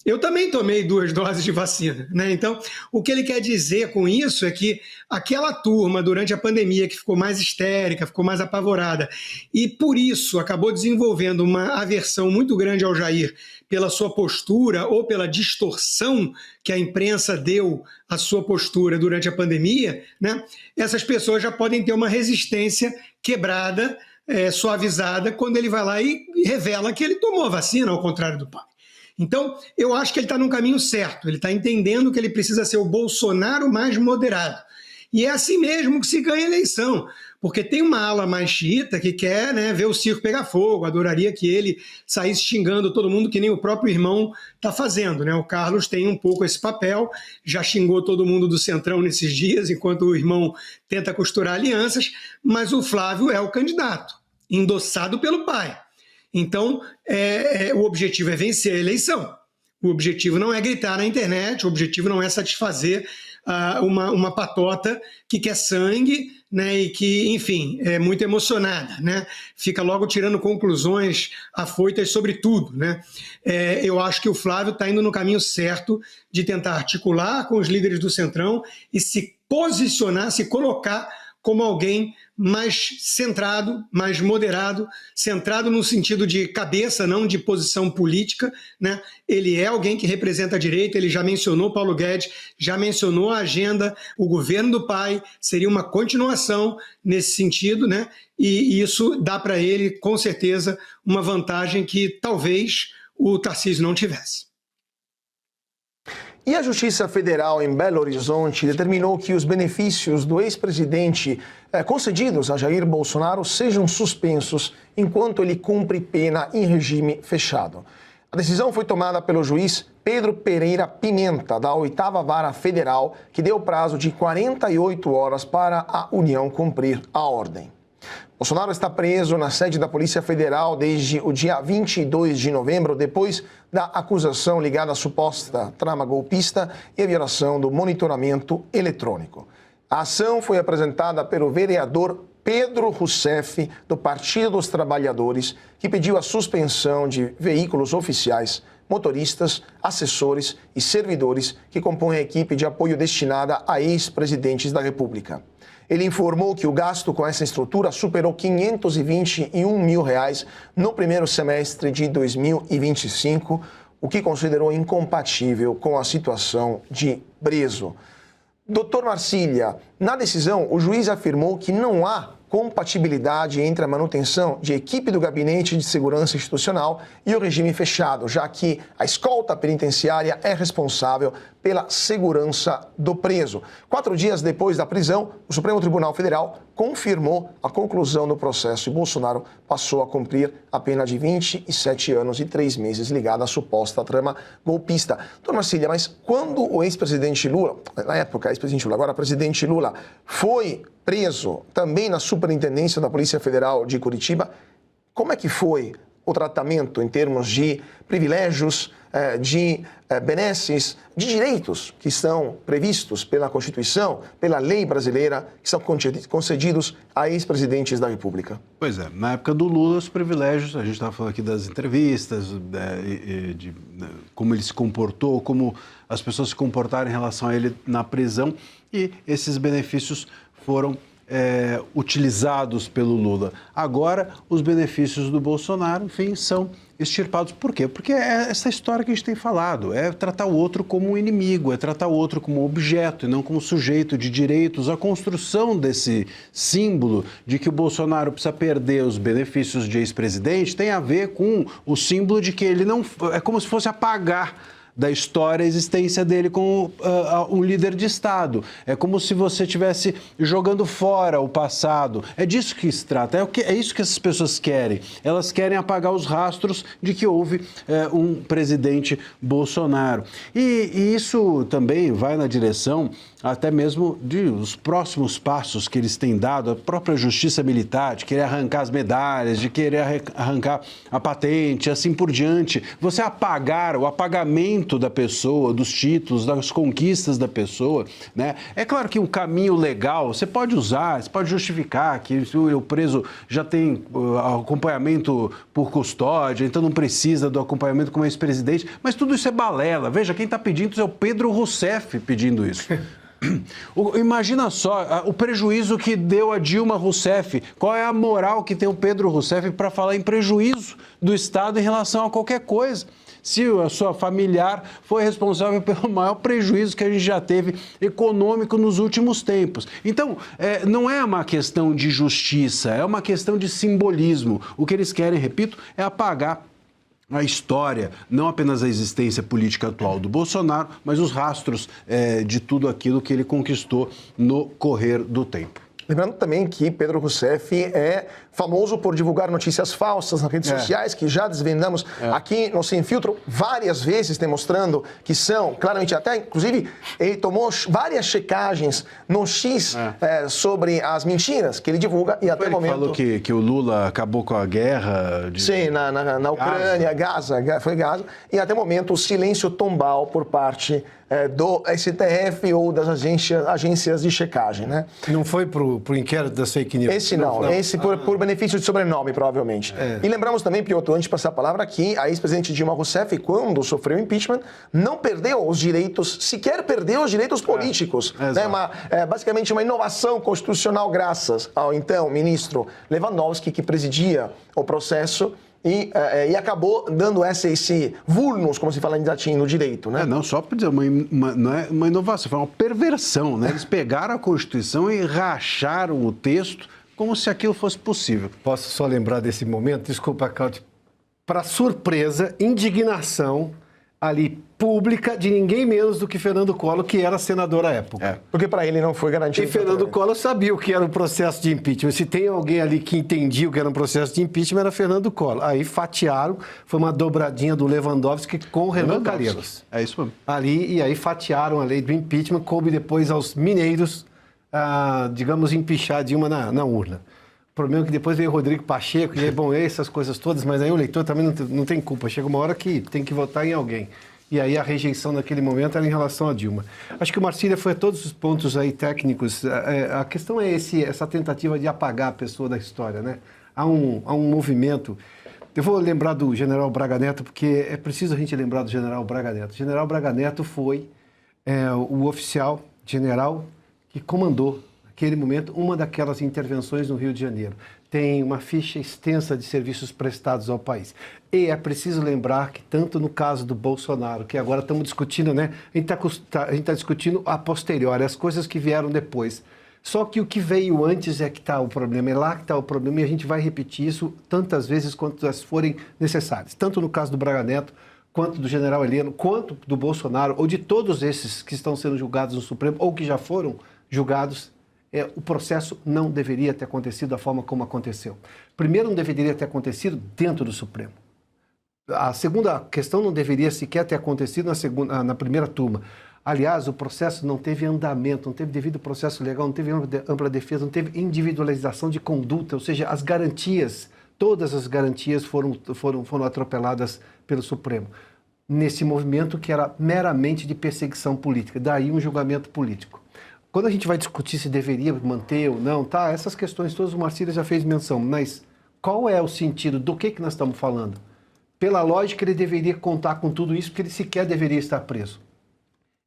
Eu também tomei 2 doses de vacina, né? Então, o que ele quer dizer com isso é que aquela turma, durante a pandemia, que ficou mais histérica, ficou mais apavorada, e por isso acabou desenvolvendo uma aversão muito grande ao Jair pela sua postura ou pela distorção que a imprensa deu à sua postura durante a pandemia, né? Essas pessoas já podem ter uma resistência quebrada, suavizada, quando ele vai lá e revela que ele tomou a vacina, ao contrário do pai. Então, eu acho que ele está no caminho certo, ele está entendendo que ele precisa ser o Bolsonaro mais moderado. E é assim mesmo que se ganha a eleição, porque tem uma ala mais xiita que quer, né, ver o circo pegar fogo, adoraria que ele saísse xingando todo mundo que nem o próprio irmão está fazendo, né? O Carlos tem um pouco esse papel, já xingou todo mundo do Centrão nesses dias, enquanto o irmão tenta costurar alianças, mas o Flávio é o candidato, endossado pelo pai. Então, o objetivo é vencer a eleição. O objetivo não é gritar na internet, o objetivo não é satisfazer uma patota que quer sangue, né, e que, enfim, é muito emocionada, né? Fica logo tirando conclusões afoitas sobre tudo, né? Eu acho que o Flávio está indo no caminho certo de tentar articular com os líderes do Centrão e se posicionar, se colocar como alguém mais centrado, mais moderado, centrado no sentido de cabeça, não de posição política, né? Ele é alguém que representa a direita, ele já mencionou Paulo Guedes, já mencionou a agenda, o governo do pai, seria uma continuação nesse sentido, né? E isso dá para ele, com certeza, uma vantagem que talvez o Tarcísio não tivesse. E a Justiça Federal em Belo Horizonte determinou que os benefícios do ex-presidente concedidos a Jair Bolsonaro sejam suspensos enquanto ele cumpre pena em regime fechado. A decisão foi tomada pelo juiz Pedro Pereira Pimenta, da 8ª Vara Federal, que deu prazo de 48 horas para a União cumprir a ordem. Bolsonaro está preso na sede da Polícia Federal desde o dia 22 de novembro, depois da acusação ligada à suposta trama golpista e a violação do monitoramento eletrônico. A ação foi apresentada pelo vereador Pedro Rousseff, do Partido dos Trabalhadores, que pediu a suspensão de veículos oficiais, motoristas, assessores e servidores que compõem a equipe de apoio destinada a ex-presidentes da República. Ele informou que o gasto com essa estrutura superou R$521 mil no primeiro semestre de 2025, o que considerou incompatível com a situação de preso. Doutor Marcília, na decisão, o juiz afirmou que não há compatibilidade entre a manutenção de equipe do Gabinete de Segurança Institucional e o regime fechado, já que a escolta penitenciária é responsável pela segurança do preso. 4 dias depois da prisão, o Supremo Tribunal Federal confirmou a conclusão do processo e Bolsonaro passou a cumprir a pena de 27 anos e 3 meses ligada à suposta trama golpista. Doutor Marcília, mas quando o ex-presidente Lula, na época ex-presidente Lula, agora presidente Lula, foi preso também na Superintendência da Polícia Federal de Curitiba, como é que foi o tratamento em termos de privilégios, de benesses, de direitos que estão previstos pela Constituição, pela lei brasileira, que são concedidos a ex-presidentes da República? Pois é, na época do Lula, os privilégios, a gente estava falando aqui das entrevistas, de como ele se comportou, como as pessoas se comportaram em relação a ele na prisão, e esses benefícios foram utilizados pelo Lula. Agora, os benefícios do Bolsonaro, enfim, são extirpados. Por quê? Porque é essa história que a gente tem falado, é tratar o outro como um inimigo, é tratar o outro como objeto e não como sujeito de direitos. A construção desse símbolo de que o Bolsonaro precisa perder os benefícios de ex-presidente tem a ver com o símbolo de que ele não... É como se fosse apagar da história a existência dele como um líder de Estado. É como se você estivesse jogando fora o passado. É disso que se trata, é isso que essas pessoas querem. Elas querem apagar os rastros de que houve um presidente Bolsonaro. E isso também vai na direção até mesmo dos próximos passos que eles têm dado, a própria justiça militar, de querer arrancar as medalhas, de querer arrancar a patente, assim por diante. Você apagar o apagamento da pessoa, dos títulos, das conquistas da pessoa, né? É claro que um caminho legal você pode usar, você pode justificar que o preso já tem acompanhamento por custódia, então não precisa do acompanhamento como ex-presidente, mas tudo isso é balela. Veja, quem está pedindo isso é o Pedro Rousseff pedindo isso. Imagina só o prejuízo que deu a Dilma Rousseff. Qual é a moral que tem o Pedro Rousseff para falar em prejuízo do Estado em relação a qualquer coisa? Se a sua familiar foi responsável pelo maior prejuízo que a gente já teve econômico nos últimos tempos. Então, não é uma questão de justiça, é uma questão de simbolismo. O que eles querem, repito, é apagar a história, não apenas a existência política atual do Bolsonaro, mas os rastros de tudo aquilo que ele conquistou no correr do tempo. Lembrando também que Pedro Rousseff é famoso por divulgar notícias falsas nas redes sociais, que já desvendamos aqui no Sem Filtro várias vezes, demonstrando que são, claramente, até inclusive, ele tomou várias checagens no X sobre as mentiras que ele divulga e até o momento... Ele falou que o Lula acabou com a guerra... Sim, na Ucrânia, Gaza, foi Gaza, e até o momento o silêncio tombal por parte do STF ou das agências de checagem, né? Não foi pro inquérito das fake news? Esse não. Esse por benefício de sobrenome, provavelmente. E lembramos também, Piotr, antes de passar a palavra, que a ex-presidente Dilma Rousseff, quando sofreu impeachment, não perdeu os direitos, sequer perdeu os direitos políticos. Né? Basicamente uma inovação constitucional graças ao então ministro Lewandowski, que presidia o processo, e acabou dando esse vulnus, como se fala em latim, no direito, né? Não só para dizer, não é uma inovação, foi uma perversão, né? Eles pegaram a Constituição e racharam o texto como se aquilo fosse possível. Posso só lembrar desse momento? Desculpa, Cláudio. Para surpresa, indignação ali pública de ninguém menos do que Fernando Collor, que era senador à época. Porque para ele não foi garantido. E Fernando Collor sabia o que era um processo de impeachment. Se tem alguém ali que entendia o que era um processo de impeachment, era Fernando Collor. Aí fatiaram, foi uma dobradinha do Lewandowski com o Renan Calheiros. É isso mesmo. Ali, e aí fatiaram a lei do impeachment, coube depois aos mineiros, digamos, empichar Dilma na urna. O problema é que depois veio o Rodrigo Pacheco, e aí, bom, essas coisas todas, mas aí o eleitor também não tem culpa. Chega uma hora que tem que votar em alguém. E aí a rejeição naquele momento era em relação a Dilma. Acho que o Marcília foi a todos os pontos aí técnicos. A questão é essa tentativa de apagar a pessoa da história, né? Há um movimento. Eu vou lembrar do General Braga Neto, porque é preciso a gente lembrar do General Braga Neto. O General Braga Neto foi o oficial general que comandou, naquele momento, uma daquelas intervenções no Rio de Janeiro. Tem uma ficha extensa de serviços prestados ao país. E é preciso lembrar que, tanto no caso do Bolsonaro, que agora estamos discutindo, né? A gente está discutindo a posteriori, as coisas que vieram depois. Só que o que veio antes é que está o problema, é lá que está o problema, e a gente vai repetir isso tantas vezes quanto as forem necessárias. Tanto no caso do Braga Neto, quanto do general Heleno, quanto do Bolsonaro, ou de todos esses que estão sendo julgados no Supremo, ou que já foram julgados. O processo não deveria ter acontecido da forma como aconteceu. Primeiro, não deveria ter acontecido dentro do Supremo. A segunda questão não deveria sequer ter acontecido na primeira turma. Aliás, o processo não teve andamento, não teve devido processo legal, não teve ampla defesa, não teve individualização de conduta, ou seja, as garantias, todas as garantias foram atropeladas pelo Supremo. Nesse movimento que era meramente de perseguição política, daí um julgamento político. Quando a gente vai discutir se deveria manter ou não, essas questões todas o Marcília já fez menção, mas qual é o sentido do que nós estamos falando? Pela lógica, ele deveria contar com tudo isso, porque ele sequer deveria estar preso.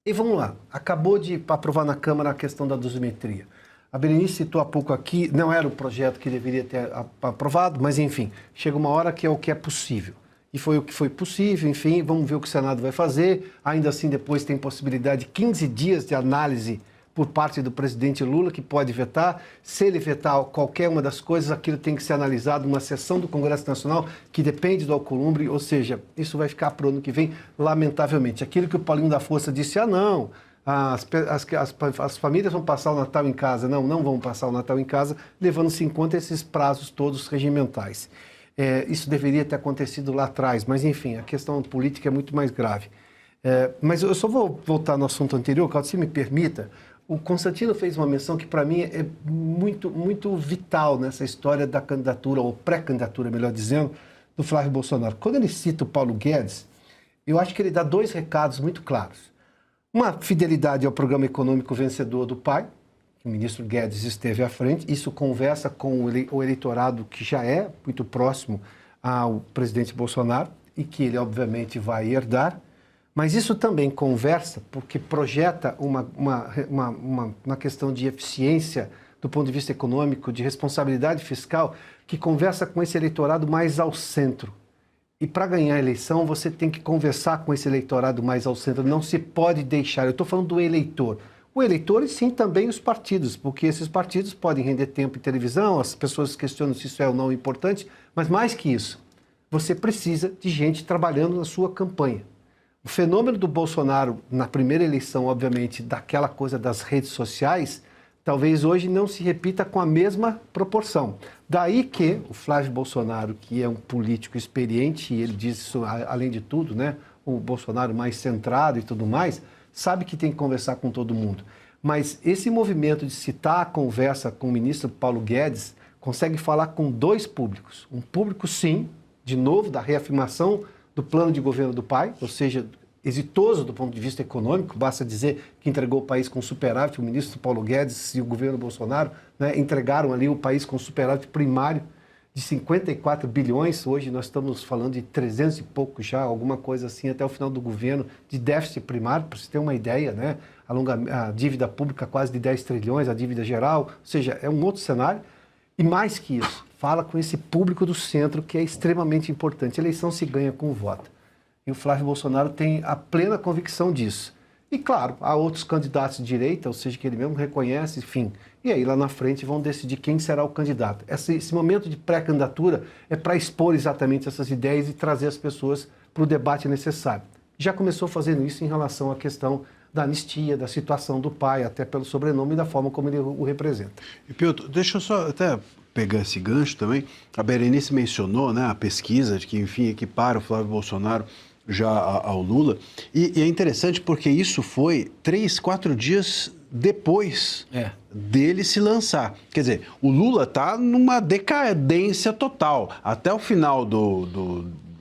E vamos lá, acabou de aprovar na Câmara a questão da dosimetria. A Berenice citou há pouco aqui, não era o projeto que deveria ter aprovado, mas enfim, chega uma hora que é o que é possível. E foi o que foi possível, enfim, vamos ver o que o Senado vai fazer. Ainda assim, depois tem possibilidade de 15 dias de análise por parte do presidente Lula, que pode vetar. Se ele vetar qualquer uma das coisas, aquilo tem que ser analisado numa sessão do Congresso Nacional, que depende do Alcolumbre, ou seja, isso vai ficar para o ano que vem, lamentavelmente. Aquilo que o Paulinho da Força disse, não, as famílias vão passar o Natal em casa. Não vão passar o Natal em casa, levando-se em conta esses prazos todos regimentais. Isso deveria ter acontecido lá atrás, mas enfim, a questão política é muito mais grave. Mas eu só vou voltar no assunto anterior, caso você me permita. O Constantino fez uma menção que para mim é muito, muito vital nessa história da candidatura, ou pré-candidatura, melhor dizendo, do Flávio Bolsonaro. Quando ele cita o Paulo Guedes, eu acho que ele dá 2 recados muito claros. Uma fidelidade ao programa econômico vencedor do pai, que o ministro Guedes esteve à frente. Isso conversa com o eleitorado que já é muito próximo ao presidente Bolsonaro e que ele, obviamente, vai herdar. Mas isso também conversa porque projeta uma questão de eficiência do ponto de vista econômico, de responsabilidade fiscal, que conversa com esse eleitorado mais ao centro. E para ganhar a eleição, você tem que conversar com esse eleitorado mais ao centro. Não se pode deixar. Eu estou falando do eleitor. O eleitor e sim também os partidos, porque esses partidos podem render tempo em televisão, as pessoas questionam se isso é ou não importante, mas mais que isso, você precisa de gente trabalhando na sua campanha. O fenômeno do Bolsonaro, na primeira eleição, obviamente, daquela coisa das redes sociais, talvez hoje não se repita com a mesma proporção. Daí que o Flávio Bolsonaro, que é um político experiente, e ele diz isso além de tudo, né? O Bolsonaro mais centrado e tudo mais, sabe que tem que conversar com todo mundo. Mas esse movimento de citar a conversa com o ministro Paulo Guedes consegue falar com 2 públicos. Um público, sim, de novo, da reafirmação do plano de governo do pai, ou seja, exitoso do ponto de vista econômico, basta dizer que entregou o país com superávit, o ministro Paulo Guedes e o governo Bolsonaro, né, entregaram ali o país com superávit primário de 54 bilhões, hoje nós estamos falando de 300 e pouco já, alguma coisa assim, até o final do governo, de déficit primário, para você ter uma ideia, né, a dívida pública quase de 10 trilhões, a dívida geral, ou seja, é um outro cenário, e mais que isso, fala com esse público do centro que é extremamente importante. A eleição se ganha com o voto. E o Flávio Bolsonaro tem a plena convicção disso. E, claro, há outros candidatos de direita, ou seja, que ele mesmo reconhece, enfim. E aí, lá na frente, vão decidir quem será o candidato. Esse momento de pré-candidatura é para expor exatamente essas ideias e trazer as pessoas para o debate necessário. Já começou fazendo isso em relação à questão da anistia, da situação do pai, até pelo sobrenome e da forma como ele o representa. E, Piotr, deixa eu só até pegar esse gancho também. A Berenice mencionou, né, a pesquisa de que, enfim, equipara o Flávio Bolsonaro já ao Lula. E é interessante porque isso foi 3, 4 dias depois dele se lançar. Quer dizer, o Lula está numa decadência total. Até o final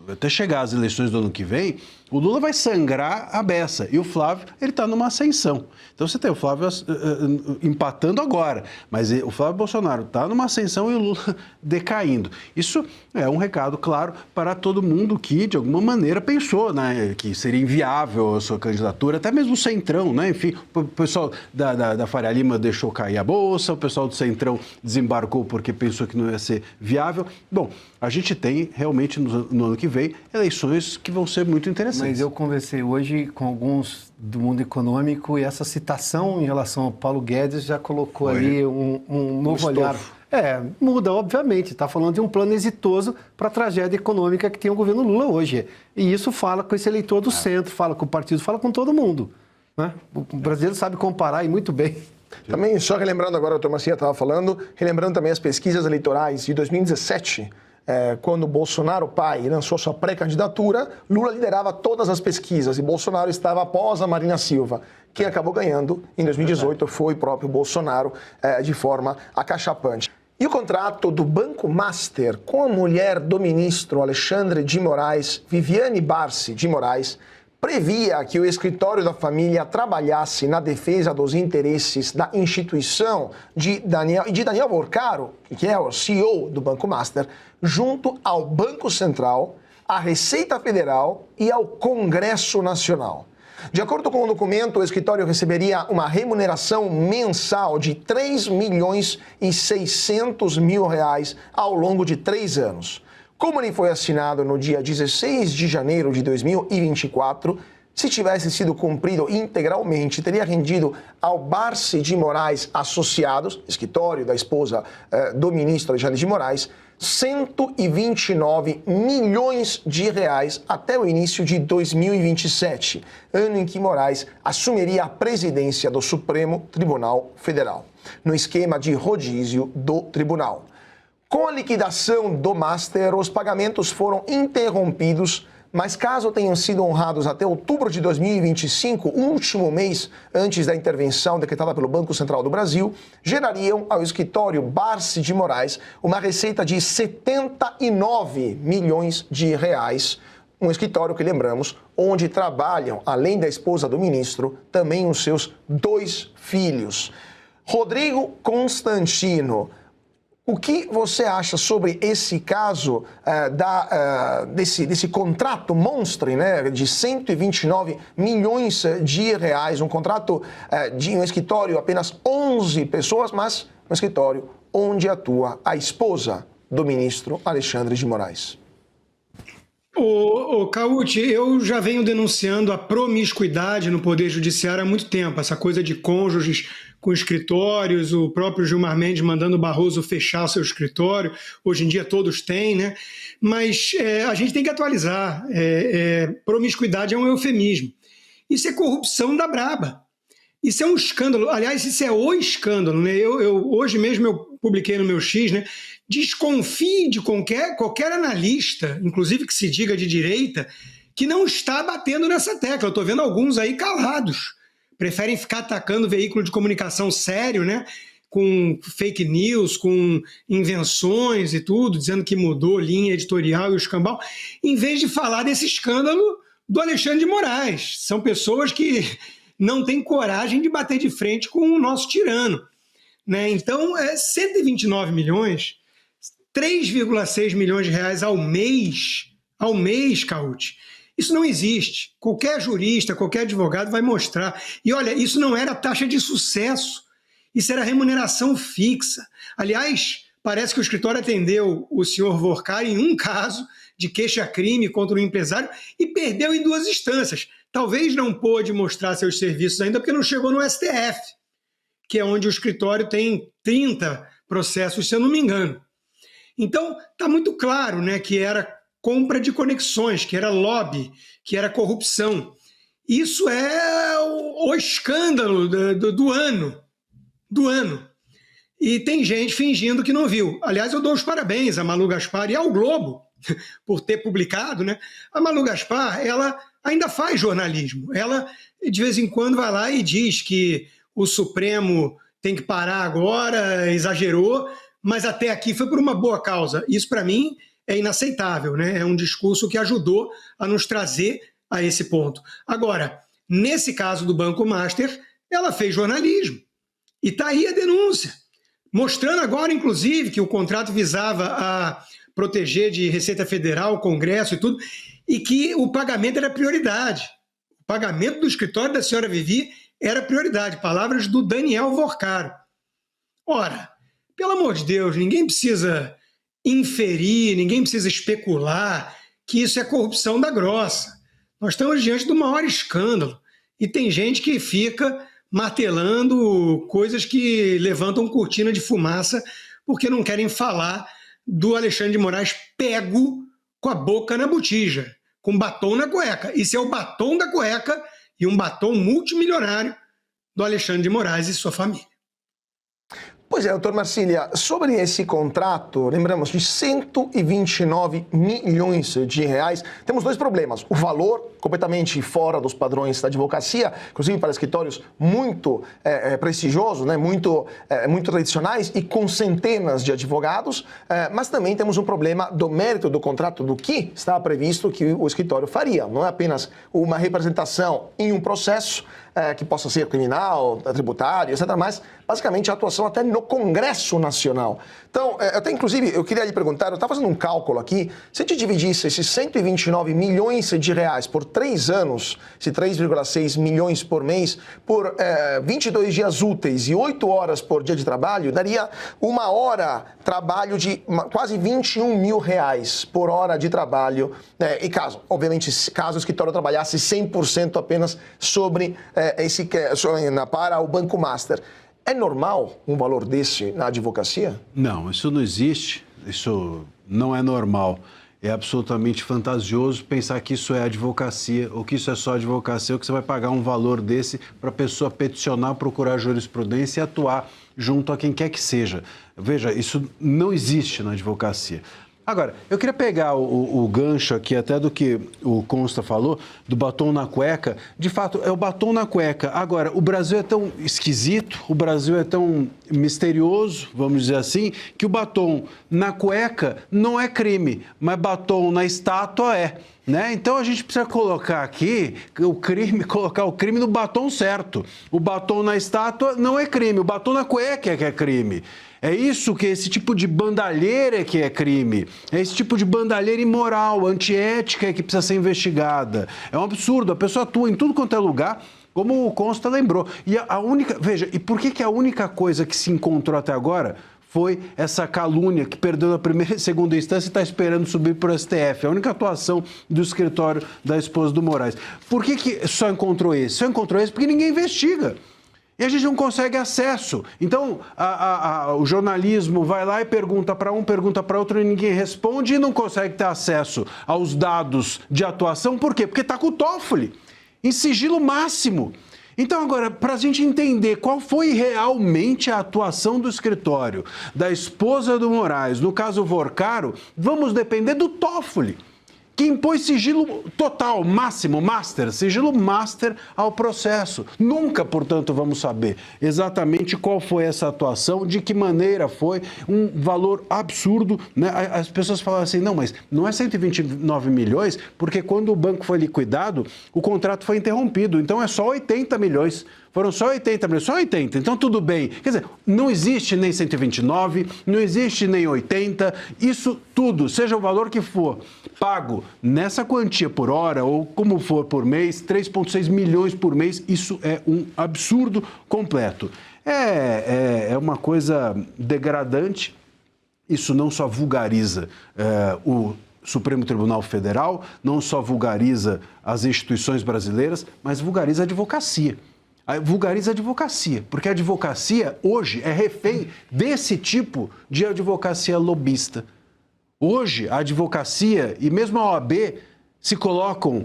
até chegar às eleições do ano que vem, o Lula vai sangrar a beça. E o Flávio, ele está numa ascensão. Então você tem o Flávio empatando agora, mas o Flávio Bolsonaro está numa ascensão e o Lula decaindo. Isso é um recado, claro, para todo mundo que, de alguma maneira, pensou, né, que seria inviável a sua candidatura, até mesmo o Centrão, né? Enfim, o pessoal da Faria Lima deixou cair a bolsa, o pessoal do Centrão desembarcou porque pensou que não ia ser viável. Bom, a gente tem realmente no ano que vem eleições que vão ser muito interessantes. Mas eu conversei hoje com alguns do mundo econômico e essa citação em relação ao Paulo Guedes já colocou ali um novo olhar. Muda, obviamente. Está falando de um plano exitoso para a tragédia econômica que tem o governo Lula hoje. E isso fala com esse eleitor do centro, fala com o partido, fala com todo mundo. Né? O brasileiro sabe comparar e muito bem. Também, só relembrando agora, o Tomassinha estava falando, relembrando também as pesquisas eleitorais de 2017, quando Bolsonaro, pai, lançou sua pré-candidatura, Lula liderava todas as pesquisas e Bolsonaro estava após a Marina Silva. Quem acabou ganhando em 2018 foi o próprio Bolsonaro, de forma acachapante. E o contrato do Banco Master com a mulher do ministro Alexandre de Moraes, Viviane Barsi de Moraes, previa que o escritório da família trabalhasse na defesa dos interesses da instituição de Daniel Porcaro, que é o CEO do Banco Master, junto ao Banco Central, à Receita Federal e ao Congresso Nacional. De acordo com o documento, o escritório receberia uma remuneração mensal de R$3.600.000 ao longo de 3 anos. Como ele foi assinado no dia 16 de janeiro de 2024, se tivesse sido cumprido integralmente, teria rendido ao Barsi de Moraes Associados, escritório da esposa do ministro Alexandre de Moraes, 129 milhões de reais até o início de 2027, ano em que Moraes assumiria a presidência do Supremo Tribunal Federal, no esquema de rodízio do tribunal. Com a liquidação do Master, os pagamentos foram interrompidos, mas caso tenham sido honrados até outubro de 2025, último mês antes da intervenção decretada pelo Banco Central do Brasil, gerariam ao escritório Barsi de Moraes uma receita de 79 milhões de reais. Um escritório que, lembramos, onde trabalham, além da esposa do ministro, também os seus 2 filhos. Rodrigo Constantino, o que você acha sobre esse caso desse contrato monstro, né, de 129 milhões de reais, um contrato de um escritório, apenas 11 pessoas, mas um escritório onde atua a esposa do ministro Alexandre de Moraes? Cauti, eu já venho denunciando a promiscuidade no Poder Judiciário há muito tempo, essa coisa de cônjuges com escritórios, o próprio Gilmar Mendes mandando o Barroso fechar seu escritório, hoje em dia todos têm, né? Mas a gente tem que atualizar, promiscuidade é um eufemismo. Isso é corrupção da braba, isso é um escândalo, aliás, isso é o escândalo, né? Hoje mesmo eu publiquei no meu X, né? Desconfie de qualquer analista, inclusive que se diga de direita, que não está batendo nessa tecla. Eu estou vendo alguns aí calados, preferem ficar atacando veículo de comunicação sério, né? Com fake news, com invenções e tudo, dizendo que mudou linha editorial e o escambau, em vez de falar desse escândalo do Alexandre de Moraes. São pessoas que não têm coragem de bater de frente com o nosso tirano, né? Então, 129 milhões, 3,6 milhões de reais ao mês, Cauti. Isso não existe. Qualquer jurista, qualquer advogado vai mostrar. E olha, isso não era taxa de sucesso, isso era remuneração fixa. Aliás, parece que o escritório atendeu o senhor Vorkari em um caso de queixa-crime contra um empresário e perdeu em 2 instâncias. Talvez não pôde mostrar seus serviços ainda porque não chegou no STF, que é onde o escritório tem 30 processos, se eu não me engano. Então, está muito claro, né, que era compra de conexões, que era lobby, que era corrupção. Isso é o escândalo do ano. E tem gente fingindo que não viu. Aliás, eu dou os parabéns a Malu Gaspar e ao Globo por ter publicado, né? A Malu Gaspar, ela ainda faz jornalismo. Ela, de vez em quando, vai lá e diz que o Supremo tem que parar agora, exagerou, mas até aqui foi por uma boa causa. Isso, para mim, é inaceitável, né? É um discurso que ajudou a nos trazer a esse ponto. Agora, nesse caso do Banco Master, ela fez jornalismo. E está aí a denúncia, mostrando agora, inclusive, que o contrato visava a proteger de Receita Federal, Congresso e tudo, e que o pagamento era prioridade. O pagamento do escritório da senhora Vivi era prioridade. Palavras do Daniel Vorkari. Ora, pelo amor de Deus, ninguém precisa inferir, ninguém precisa especular que isso é corrupção da grossa. Nós estamos diante do maior escândalo e tem gente que fica martelando coisas que levantam cortina de fumaça porque não querem falar do Alexandre de Moraes pego com a boca na botija, com batom na cueca. Isso é o batom da cueca e um batom multimilionário do Alexandre de Moraes e sua família. Pois é, doutor Marcília, sobre esse contrato, lembramos, de 129 milhões de reais, temos 2 problemas. O valor, completamente fora dos padrões da advocacia, inclusive para escritórios muito prestigiosos, né, muito tradicionais e com centenas de advogados, mas também temos um problema do mérito do contrato, do que está previsto que o escritório faria. Não é apenas uma representação em um processo, que possa ser criminal, tributário, etc., mas basicamente a atuação até no Congresso Nacional. Então, eu queria lhe perguntar, eu estava fazendo um cálculo aqui, se a gente dividisse esses 129 milhões de reais por 3 anos, esse 3,6 milhões por mês, por 22 dias úteis e 8 horas por dia de trabalho, daria uma hora trabalho de quase 21 mil reais por hora de trabalho. E obviamente, caso o escritório trabalhasse 100% apenas para o Banco Master. É normal um valor desse na advocacia? Não, isso não existe, isso não é normal. É absolutamente fantasioso pensar que isso é advocacia ou que isso é só advocacia ou que você vai pagar um valor desse para a pessoa peticionar, procurar jurisprudência e atuar junto a quem quer que seja. Veja, isso não existe na advocacia. Agora, eu queria pegar o gancho aqui até do que o Consta falou, do batom na cueca. De fato, é o batom na cueca. Agora, o Brasil é tão esquisito, o Brasil é tão misterioso, vamos dizer assim, que o batom na cueca não é crime, mas batom na estátua é. Né? Então a gente precisa colocar aqui colocar o crime no batom certo. O batom na estátua não é crime, o batom na cueca é que é crime. É isso que esse tipo de bandalheira que é crime. É esse tipo de bandalheira imoral, antiética que precisa ser investigada. É um absurdo. A pessoa atua em tudo quanto é lugar, como o Consta lembrou. E veja, e por que a única coisa que se encontrou até agora foi essa calúnia que perdeu na primeira e segunda instância e está esperando subir para o STF. A única atuação do escritório da esposa do Moraes. Por que só encontrou esse? Só encontrou esse porque ninguém investiga. E a gente não consegue acesso. Então, o jornalismo vai lá e pergunta para um, pergunta para outro e ninguém responde e não consegue ter acesso aos dados de atuação. Por quê? Porque está com o Toffoli, em sigilo máximo. Então, agora, para a gente entender qual foi realmente a atuação do escritório da esposa do Moraes, no caso Vorcaro, vamos depender do Toffoli, que impôs sigilo total, máximo, master, sigilo master ao processo. Nunca, portanto, vamos saber exatamente qual foi essa atuação, de que maneira foi, um valor absurdo, né? As pessoas falam assim, não, mas não é 129 milhões, porque quando o banco foi liquidado, o contrato foi interrompido, então é só 80 milhões. Foram só 80 milhões, só 80, então tudo bem. Quer dizer, não existe nem 129, não existe nem 80, isso tudo, seja o valor que for, pago nessa quantia por hora ou como for por mês, 3,6 milhões por mês, isso é um absurdo completo. É uma coisa degradante, isso não só vulgariza o Supremo Tribunal Federal, não só vulgariza as instituições brasileiras, mas vulgariza a advocacia. Vulgariza a advocacia, porque a advocacia hoje é refém desse tipo de advocacia lobista. Hoje, a advocacia e mesmo a OAB se colocam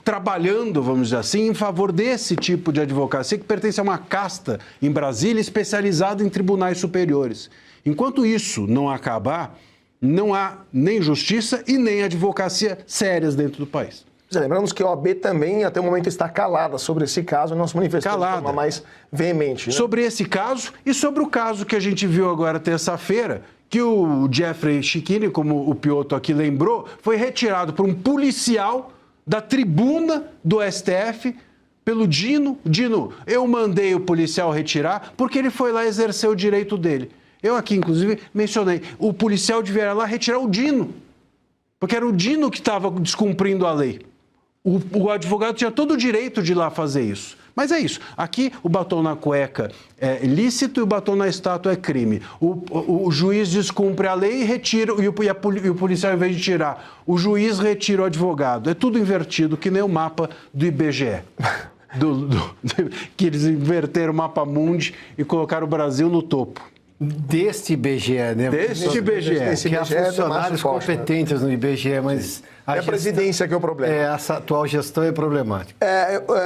trabalhando, vamos dizer assim, em favor desse tipo de advocacia que pertence a uma casta em Brasília especializada em tribunais superiores. Enquanto isso não acabar, não há nem justiça e nem advocacia sérias dentro do país. Lembramos que a OAB também, até o momento, está calada sobre esse caso e não se manifestou de forma mais veemente. Né? Sobre esse caso e sobre o caso que a gente viu agora terça-feira, que o Jeffrey Schichini, como o Piotr aqui lembrou, foi retirado por um policial da tribuna do STF pelo Dino. Dino, eu mandei o policial retirar porque ele foi lá exercer o direito dele. Eu aqui, inclusive, mencionei, o policial devia ir lá retirar o Dino, porque era o Dino que estava descumprindo a lei. O advogado tinha todo o direito de ir lá fazer isso. Mas é isso. Aqui o batom na cueca é lícito e o batom na estátua é crime. O juiz descumpre a lei e retira, e o policial, ao invés de tirar, o juiz retira o advogado. É tudo invertido, que nem o mapa do IBGE. Que eles inverteram o mapa mundi e colocaram o Brasil no topo. Deste IBGE, né? Deste IBGE. Que há funcionários competentes no IBGE, mas... É a presidência que é o problema. Essa atual gestão é problemática.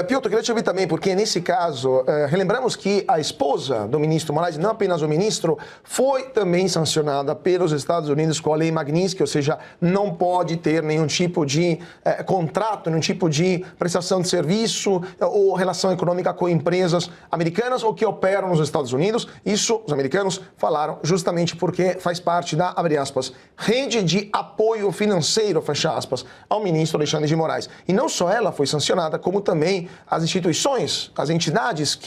Piotr, eu queria te ouvir também, porque nesse caso, relembramos que a esposa do ministro Moraes, não apenas o ministro, foi também sancionada pelos Estados Unidos com a lei Magnitsky, ou seja, não pode ter nenhum tipo de contrato, nenhum tipo de prestação de serviço ou relação econômica com empresas americanas ou que operam nos Estados Unidos. Isso, os americanos falaram justamente porque faz parte da, abre aspas, rede de apoio financeiro, fecha aspas, aspas, ao ministro Alexandre de Moraes. E não só ela foi sancionada, como também as instituições, as entidades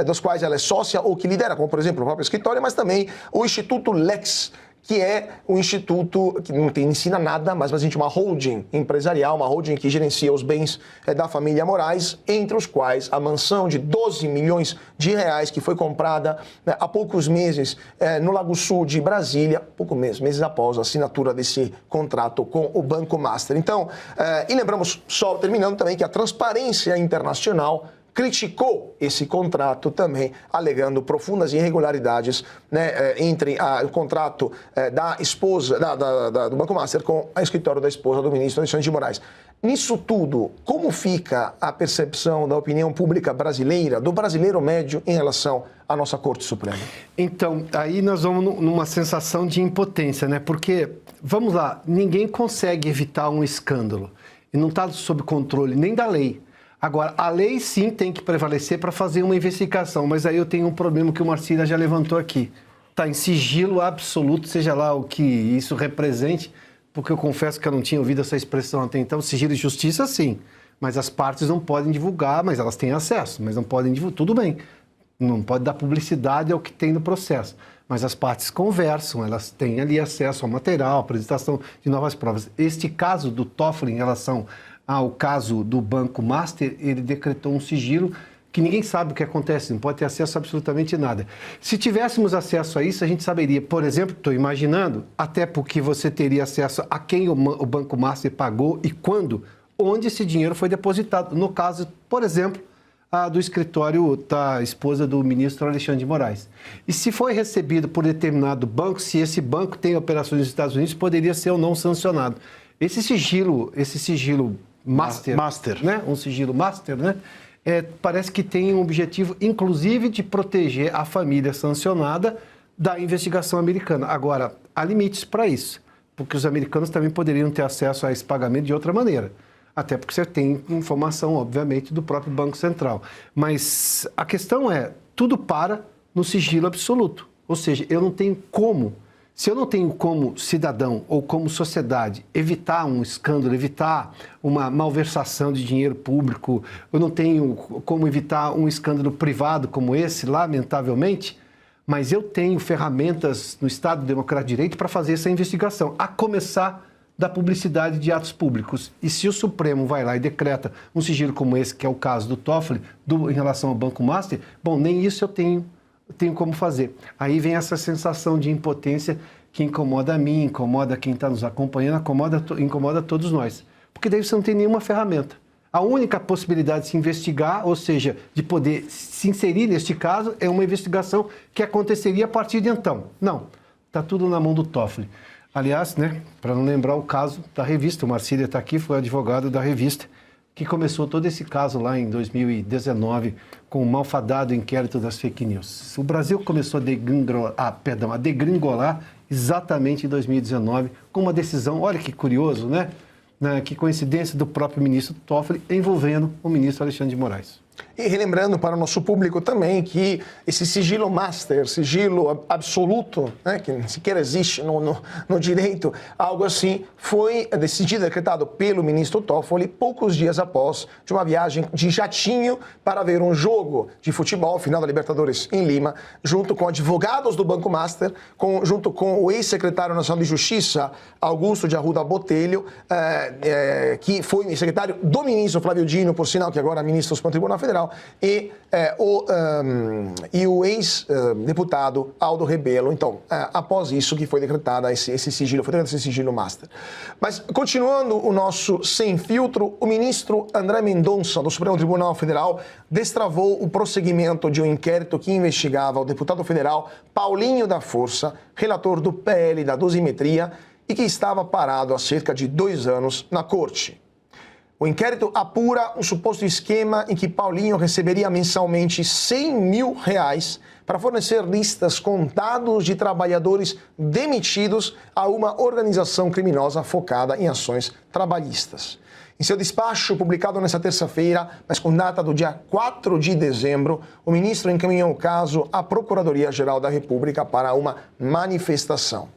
das quais ela é sócia ou que lidera, como por exemplo o próprio escritório, mas também o Instituto Lex, que é um instituto que não ensina nada, mas basicamente uma holding empresarial, uma holding que gerencia os bens da família Moraes, entre os quais a mansão de 12 milhões de reais que foi comprada há poucos meses no Lago Sul de Brasília, meses após a assinatura desse contrato com o Banco Master. Então, e lembramos, só terminando também, que a Transparência Internacional criticou esse contrato também, alegando profundas irregularidades, né, entre o contrato da esposa do Banco Master com o escritório da esposa do ministro Alexandre de Moraes. Nisso tudo, como fica a percepção da opinião pública brasileira, do brasileiro médio, em relação à nossa Corte Suprema? Então, aí nós vamos numa sensação de impotência, né? Porque, vamos lá, ninguém consegue evitar um escândalo. E não está sob controle nem da lei. Agora, a lei sim tem que prevalecer para fazer uma investigação, mas aí eu tenho um problema que o Marcília já levantou aqui. Está em sigilo absoluto, seja lá o que isso represente, porque eu confesso que eu não tinha ouvido essa expressão até então. Sigilo de justiça, sim, mas as partes não podem divulgar, mas elas têm acesso, mas não podem divulgar, tudo bem. Não pode dar publicidade ao que tem no processo, mas as partes conversam, elas têm ali acesso ao material, apresentação de novas provas. Este caso do Toffoli em relação ao caso do Banco Master, ele decretou um sigilo que ninguém sabe o que acontece, não pode ter acesso a absolutamente nada. Se tivéssemos acesso a isso, a gente saberia, por exemplo, estou imaginando, até porque você teria acesso a quem o Banco Master pagou e quando, onde esse dinheiro foi depositado. No caso, por exemplo, do escritório da esposa do ministro Alexandre de Moraes. E se foi recebido por determinado banco, se esse banco tem operações nos Estados Unidos, poderia ser ou não sancionado. Esse sigilo Master, né? Um sigilo Master, né? Parece que tem um objetivo, inclusive, de proteger a família sancionada da investigação americana. Agora, há limites para isso, porque os americanos também poderiam ter acesso a esse pagamento de outra maneira. Até porque você tem informação, obviamente, do próprio Banco Central. Mas a questão é, tudo para no sigilo absoluto. Ou seja, eu não tenho como... Se eu não tenho como cidadão ou como sociedade evitar um escândalo, evitar uma malversação de dinheiro público, eu não tenho como evitar um escândalo privado como esse, lamentavelmente, mas eu tenho ferramentas no Estado Democrático de Direito para fazer essa investigação, a começar da publicidade de atos públicos. E se o Supremo vai lá e decreta um sigilo como esse, que é o caso do Toffoli, em relação ao Banco Master, bom, nem isso eu tenho como fazer. Aí vem essa sensação de impotência que incomoda a mim, incomoda quem está nos acompanhando, incomoda todos nós. Porque daí você não tem nenhuma ferramenta. A única possibilidade de se investigar, ou seja, de poder se inserir neste caso, é uma investigação que aconteceria a partir de então. Não, está tudo na mão do Toffoli. Aliás, né, para não lembrar o caso da revista, o Marcília está aqui, foi advogado da revista, que começou todo esse caso lá em 2019 com o malfadado inquérito das fake news. O Brasil começou a degringolar exatamente em 2019 com uma decisão, olha que curioso, né? Que coincidência do próprio ministro Toffoli envolvendo o ministro Alexandre de Moraes. E relembrando para o nosso público também que esse sigilo master, sigilo absoluto, né, que sequer existe no direito, algo assim, foi decidido, decretado pelo ministro Toffoli poucos dias após de uma viagem de jatinho para ver um jogo de futebol, final da Libertadores em Lima, junto com advogados do Banco Master, junto com o ex-secretário nacional de Justiça, Augusto de Arruda Botelho, que foi secretário do ministro Flávio Dino, por sinal que agora é ministro do Supremo Tribunal Federal, e o ex-deputado Aldo Rebelo. Então, após isso que foi decretado esse sigilo master. Mas, continuando o nosso Sem Filtro, o ministro André Mendonça, do Supremo Tribunal Federal, destravou o prosseguimento de um inquérito que investigava o deputado federal Paulinho da Força, relator do PL da dosimetria, e que estava parado há cerca de 2 anos na corte. O inquérito apura um suposto esquema em que Paulinho receberia mensalmente R$100 mil para fornecer listas com dados de trabalhadores demitidos a uma organização criminosa focada em ações trabalhistas. Em seu despacho, publicado nesta terça-feira, mas com data do dia 4 de dezembro, o ministro encaminhou o caso à Procuradoria-Geral da República para uma manifestação.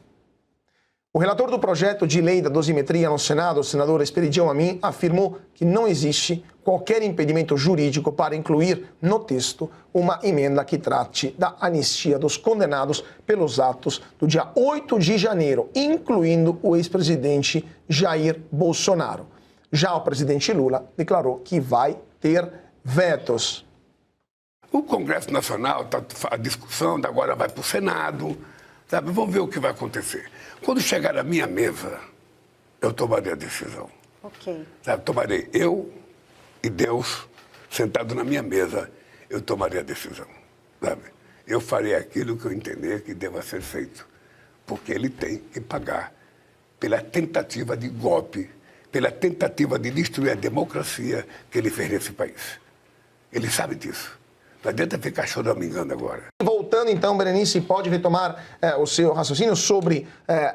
O relator do projeto de lei da dosimetria no Senado, o senador Esperidião Amin, afirmou que não existe qualquer impedimento jurídico para incluir no texto uma emenda que trate da anistia dos condenados pelos atos do dia 8 de janeiro, incluindo o ex-presidente Jair Bolsonaro. Já o presidente Lula declarou que vai ter vetos. O Congresso Nacional, a discussão agora vai para o Senado, sabe? Vamos ver o que vai acontecer. Quando chegar à minha mesa, eu tomarei a decisão. Ok. Sabe? Tomarei eu e Deus sentado na minha mesa, eu tomarei a decisão. Sabe? Eu farei aquilo que eu entender que deva ser feito, porque ele tem que pagar pela tentativa de golpe, pela tentativa de destruir a democracia que ele fez nesse país. Ele sabe disso. Não adianta ficar choramingando agora. Voltando então, Berenice, pode retomar o seu raciocínio sobre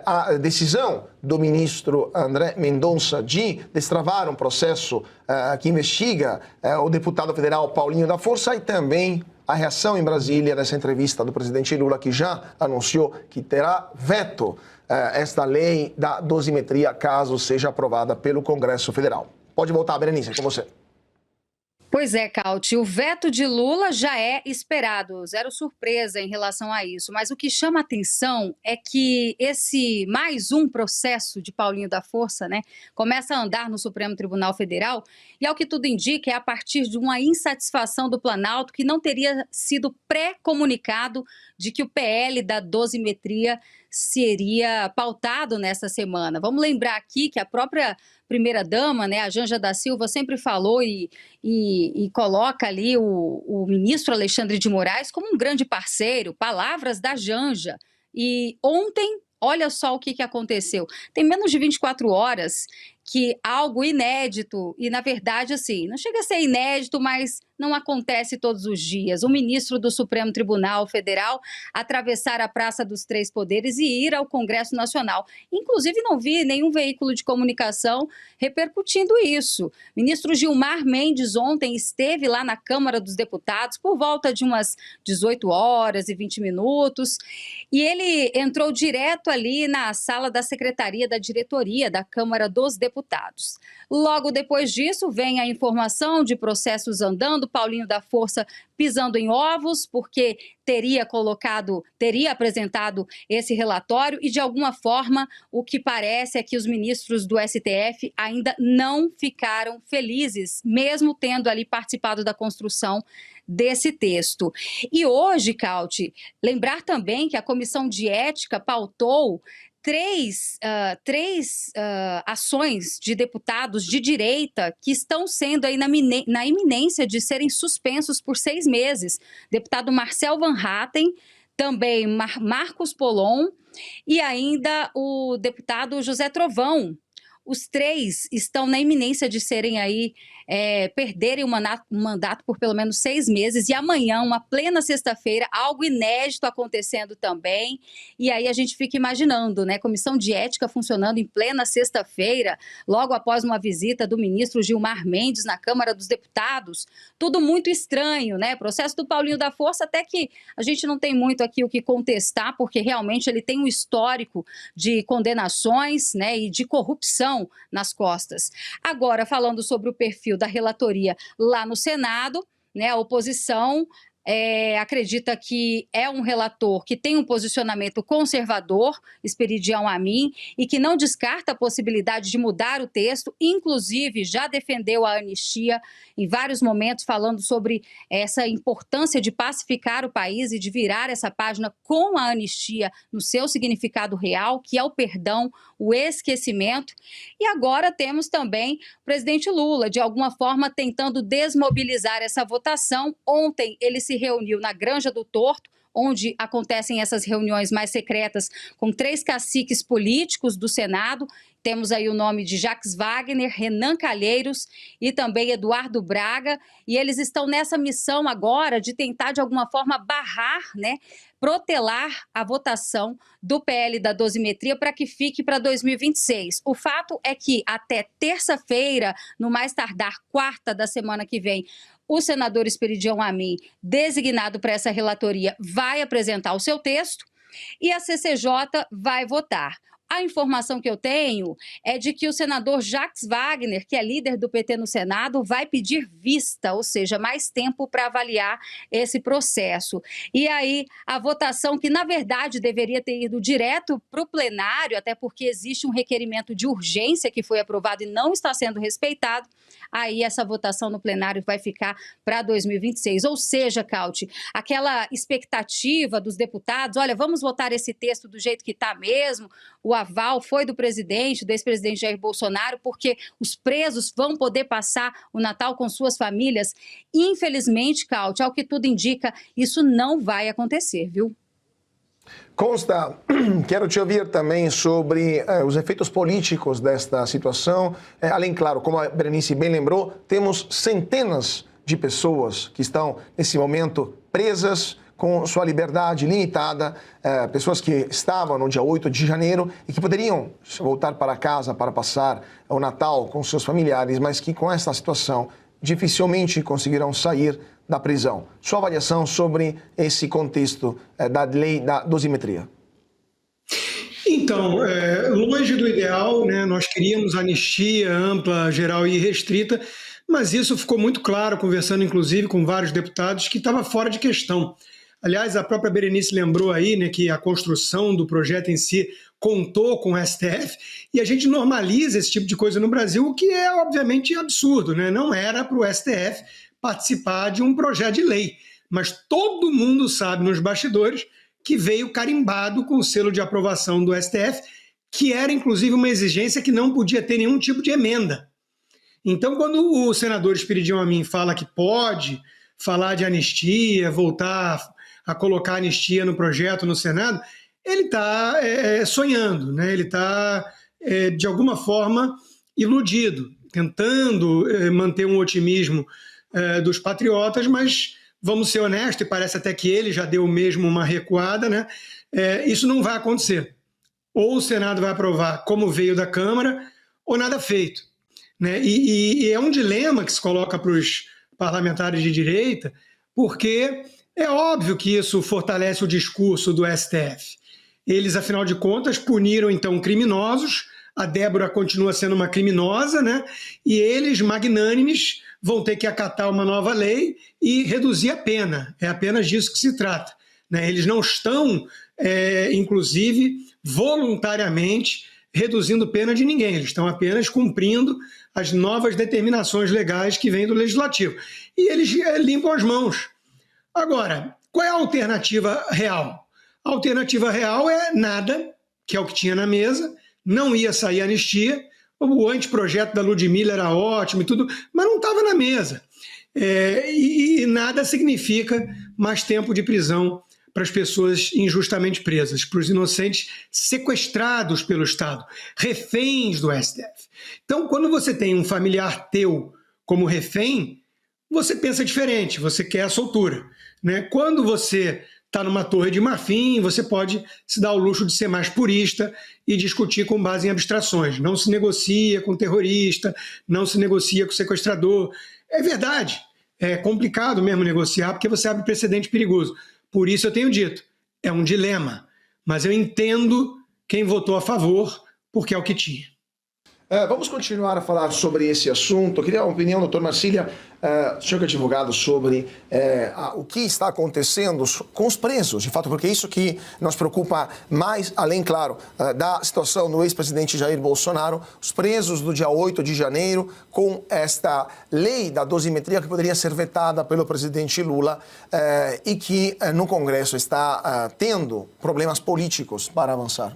a decisão do ministro André Mendonça de destravar um processo que investiga o deputado federal Paulinho da Força e também a reação em Brasília nessa entrevista do presidente Lula, que já anunciou que terá veto esta lei da dosimetria caso seja aprovada pelo Congresso Federal. Pode voltar, Berenice, com você. Pois é, Cauti, o veto de Lula já é esperado, zero surpresa em relação a isso. Mas o que chama atenção é que esse mais um processo de Paulinho da Força, né, começa a andar no Supremo Tribunal Federal e, ao que tudo indica, é a partir de uma insatisfação do Planalto que não teria sido pré-comunicado de que o PL da dosimetria seria pautado nessa semana. Vamos lembrar aqui que a própria primeira-dama, né, a Janja da Silva, sempre falou e coloca ali o ministro Alexandre de Moraes como um grande parceiro, palavras da Janja. E ontem, olha só o que aconteceu. Tem menos de 24 horas que algo inédito, e na verdade, assim, não chega a ser inédito, mas não acontece todos os dias. O ministro do Supremo Tribunal Federal atravessar a Praça dos Três Poderes e ir ao Congresso Nacional. Inclusive, não vi nenhum veículo de comunicação repercutindo isso. O ministro Gilmar Mendes ontem esteve lá na Câmara dos Deputados por volta de umas 18 horas e 20 minutos, e ele entrou direto ali na sala da Secretaria da Diretoria da Câmara dos Deputados. Logo depois disso, vem a informação de processos andando, Paulinho da Força pisando em ovos, porque teria apresentado esse relatório e, de alguma forma, o que parece é que os ministros do STF ainda não ficaram felizes, mesmo tendo ali participado da construção desse texto. E hoje, Cauti, lembrar também que a Comissão de Ética pautou três ações de deputados de direita que estão sendo aí na iminência de serem suspensos por 6 meses. Deputado Marcel Van Hatten, também Marcos Polon e ainda o deputado José Trovão. Os 3 estão na iminência de serem aí, perderem o mandato por pelo menos 6 meses. E amanhã, uma plena sexta-feira, algo inédito acontecendo também. E aí a gente fica imaginando, né? Comissão de Ética funcionando em plena sexta-feira, logo após uma visita do ministro Gilmar Mendes na Câmara dos Deputados. Tudo muito estranho, né? Processo do Paulinho da Força, até que a gente não tem muito aqui o que contestar, porque realmente ele tem um histórico de condenações, né, e de corrupção nas costas. Agora, falando sobre o perfil da relatoria lá no Senado, né, a oposição acredita que é um relator que tem um posicionamento conservador, Esperidião Amin, e que não descarta a possibilidade de mudar o texto, inclusive já defendeu a anistia em vários momentos, falando sobre essa importância de pacificar o país e de virar essa página com a anistia no seu significado real, que é o perdão, o esquecimento. E agora temos também o presidente Lula, de alguma forma, tentando desmobilizar essa votação. Ontem ele se reuniu na Granja do Torto, onde acontecem essas reuniões mais secretas com 3 caciques políticos do Senado. Temos aí o nome de Jacques Wagner, Renan Calheiros e também Eduardo Braga, e eles estão nessa missão agora de tentar, de alguma forma, barrar, né, protelar a votação do PL da dosimetria para que fique para 2026. O fato é que até terça-feira, no mais tardar quarta da semana que vem, o senador Esperidião Amin, designado para essa relatoria, vai apresentar o seu texto e a CCJ vai votar. A informação que eu tenho é de que o senador Jacques Wagner, que é líder do PT no Senado, vai pedir vista, ou seja, mais tempo para avaliar esse processo. E aí, a votação, que na verdade deveria ter ido direto para o plenário, até porque existe um requerimento de urgência que foi aprovado e não está sendo respeitado, aí essa votação no plenário vai ficar para 2026. Ou seja, Cauti, aquela expectativa dos deputados, olha, vamos votar esse texto do jeito que está mesmo, o aval foi do presidente, do ex-presidente Jair Bolsonaro, porque os presos vão poder passar o Natal com suas famílias. Infelizmente, Cauti, ao que tudo indica, isso não vai acontecer, viu? Consta, quero te ouvir também sobre os efeitos políticos desta situação. Além, claro, como a Berenice bem lembrou, temos centenas de pessoas que estão, nesse momento, presas, com sua liberdade limitada, pessoas que estavam no dia 8 de janeiro e que poderiam voltar para casa para passar o Natal com seus familiares, mas que com essa situação dificilmente conseguirão sair da prisão. Sua avaliação sobre esse contexto da lei da dosimetria? Então, longe do ideal, né? Nós queríamos anistia ampla, geral e restrita, mas isso ficou muito claro, conversando inclusive com vários deputados, que estava fora de questão. Aliás, a própria Berenice lembrou aí, né, que a construção do projeto em si contou com o STF, e a gente normaliza esse tipo de coisa no Brasil, o que é obviamente absurdo, né? Não era para o STF participar de um projeto de lei, mas todo mundo sabe nos bastidores que veio carimbado com o selo de aprovação do STF, que era inclusive uma exigência que não podia ter nenhum tipo de emenda. Então, quando o senador Espiridião Amin fala que pode falar de anistia, voltar a colocar anistia no projeto no Senado, ele está sonhando, né? Ele está, de alguma forma, iludido, tentando manter um otimismo dos patriotas, mas vamos ser honestos, e parece até que ele já deu mesmo uma recuada, né? Isso não vai acontecer. Ou o Senado vai aprovar como veio da Câmara, ou nada feito, né? E é um dilema que se coloca para os parlamentares de direita, porque é óbvio que isso fortalece o discurso do STF. Eles, afinal de contas, puniram, então, criminosos, a Débora continua sendo uma criminosa, né? E eles, magnânimes, vão ter que acatar uma nova lei e reduzir a pena. É apenas disso que se trata, né? Eles não estão, inclusive, voluntariamente reduzindo pena de ninguém. Eles estão apenas cumprindo as novas determinações legais que vêm do Legislativo. E eles limpam as mãos. Agora, qual é a alternativa real? A alternativa real é nada, que é o que tinha na mesa, não ia sair anistia, o anteprojeto da Ludmilla era ótimo e tudo, mas não estava na mesa. E nada significa mais tempo de prisão para as pessoas injustamente presas, para os inocentes sequestrados pelo Estado, reféns do STF. Então, quando você tem um familiar teu como refém, você pensa diferente, você quer a soltura, né? Quando você está numa torre de marfim, você pode se dar o luxo de ser mais purista e discutir com base em abstrações. Não se negocia com terrorista, não se negocia com sequestrador. É verdade, é complicado mesmo negociar, porque você abre precedente perigoso. Por isso eu tenho dito, é um dilema, mas eu entendo quem votou a favor, porque é o que tinha. Vamos continuar a falar sobre esse assunto. Eu queria a opinião, doutor Marcília, senhor que é advogado, sobre o que está acontecendo com os presos, de fato, porque é isso que nos preocupa mais, além, claro, da situação do ex-presidente Jair Bolsonaro, os presos do dia 8 de janeiro, com esta lei da dosimetria que poderia ser vetada pelo presidente Lula e que no Congresso está tendo problemas políticos para avançar.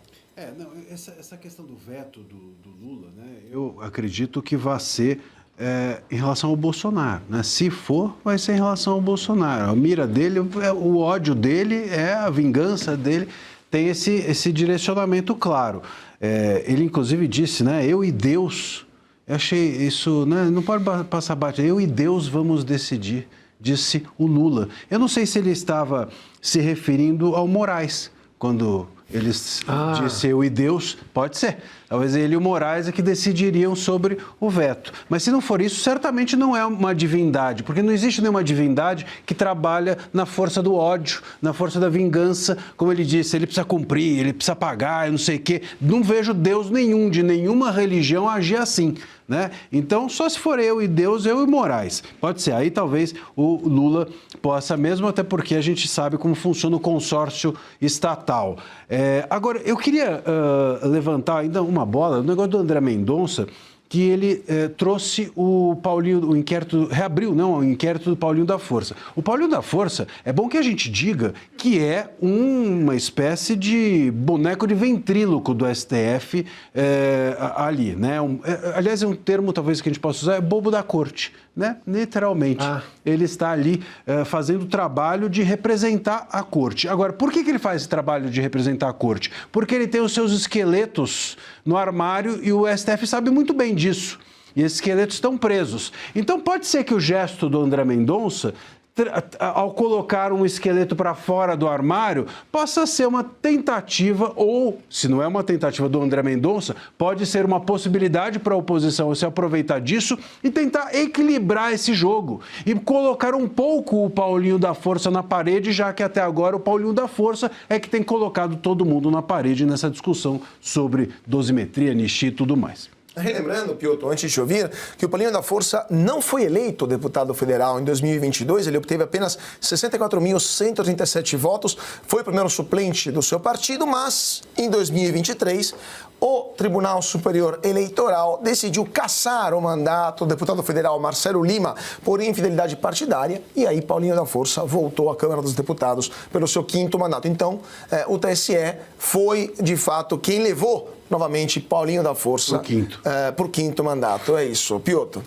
Essa questão do veto do Lula, né, eu acredito que vai ser em relação ao Bolsonaro, né? Se for, vai ser em relação ao Bolsonaro. A mira dele, o ódio dele, a vingança dele, tem esse direcionamento claro. Ele, inclusive, disse, né, eu e Deus, eu achei isso, né, não pode passar batido, eu e Deus vamos decidir, disse o Lula. Eu não sei se ele estava se referindo ao Moraes, quando Eles disse eu e Deus, pode ser. Talvez ele e o Moraes é que decidiriam sobre o veto. Mas se não for isso, certamente não é uma divindade, porque não existe nenhuma divindade que trabalha na força do ódio, na força da vingança. Como ele disse, ele precisa cumprir, ele precisa pagar, eu não sei o quê. Não vejo Deus nenhum, de nenhuma religião agir assim, né? Então, só se for eu e Deus, eu e Moraes. Pode ser. Aí talvez o Lula possa mesmo, até porque a gente sabe como funciona o consórcio estatal. Agora, eu queria levantar ainda uma bola, o negócio do André Mendonça, que ele trouxe o Paulinho, o inquérito, reabriu, não, o inquérito do Paulinho da Força. O Paulinho da Força, é bom que a gente diga que é uma espécie de boneco de ventríloco do STF ali, né? Aliás, é um termo talvez que a gente possa usar, é bobo da corte, né? Literalmente. Ele está ali fazendo o trabalho de representar a corte. Agora, por que ele faz esse trabalho de representar a corte? Porque ele tem os seus esqueletos no armário e o STF sabe muito bem disso. E esses esqueletos estão presos. Então, pode ser que o gesto do André Mendonça, ao colocar um esqueleto para fora do armário, possa ser uma tentativa, ou, se não é uma tentativa do André Mendonça, pode ser uma possibilidade para a oposição se aproveitar disso e tentar equilibrar esse jogo e colocar um pouco o Paulinho da Força na parede, já que até agora o Paulinho da Força é que tem colocado todo mundo na parede nessa discussão sobre dosimetria, anistia e tudo mais. Relembrando, Piotr, antes de te ouvir, que o Paulinho da Força não foi eleito deputado federal em 2022, ele obteve apenas 64.137 votos, foi o primeiro suplente do seu partido, mas em 2023 o Tribunal Superior Eleitoral decidiu cassar o mandato do deputado federal Marcelo Lima por infidelidade partidária e aí Paulinho da Força voltou à Câmara dos Deputados pelo seu 5º mandato. Então, o TSE foi, de fato, quem levou novamente Paulinho da Força por 5º mandato. É isso. Piotr.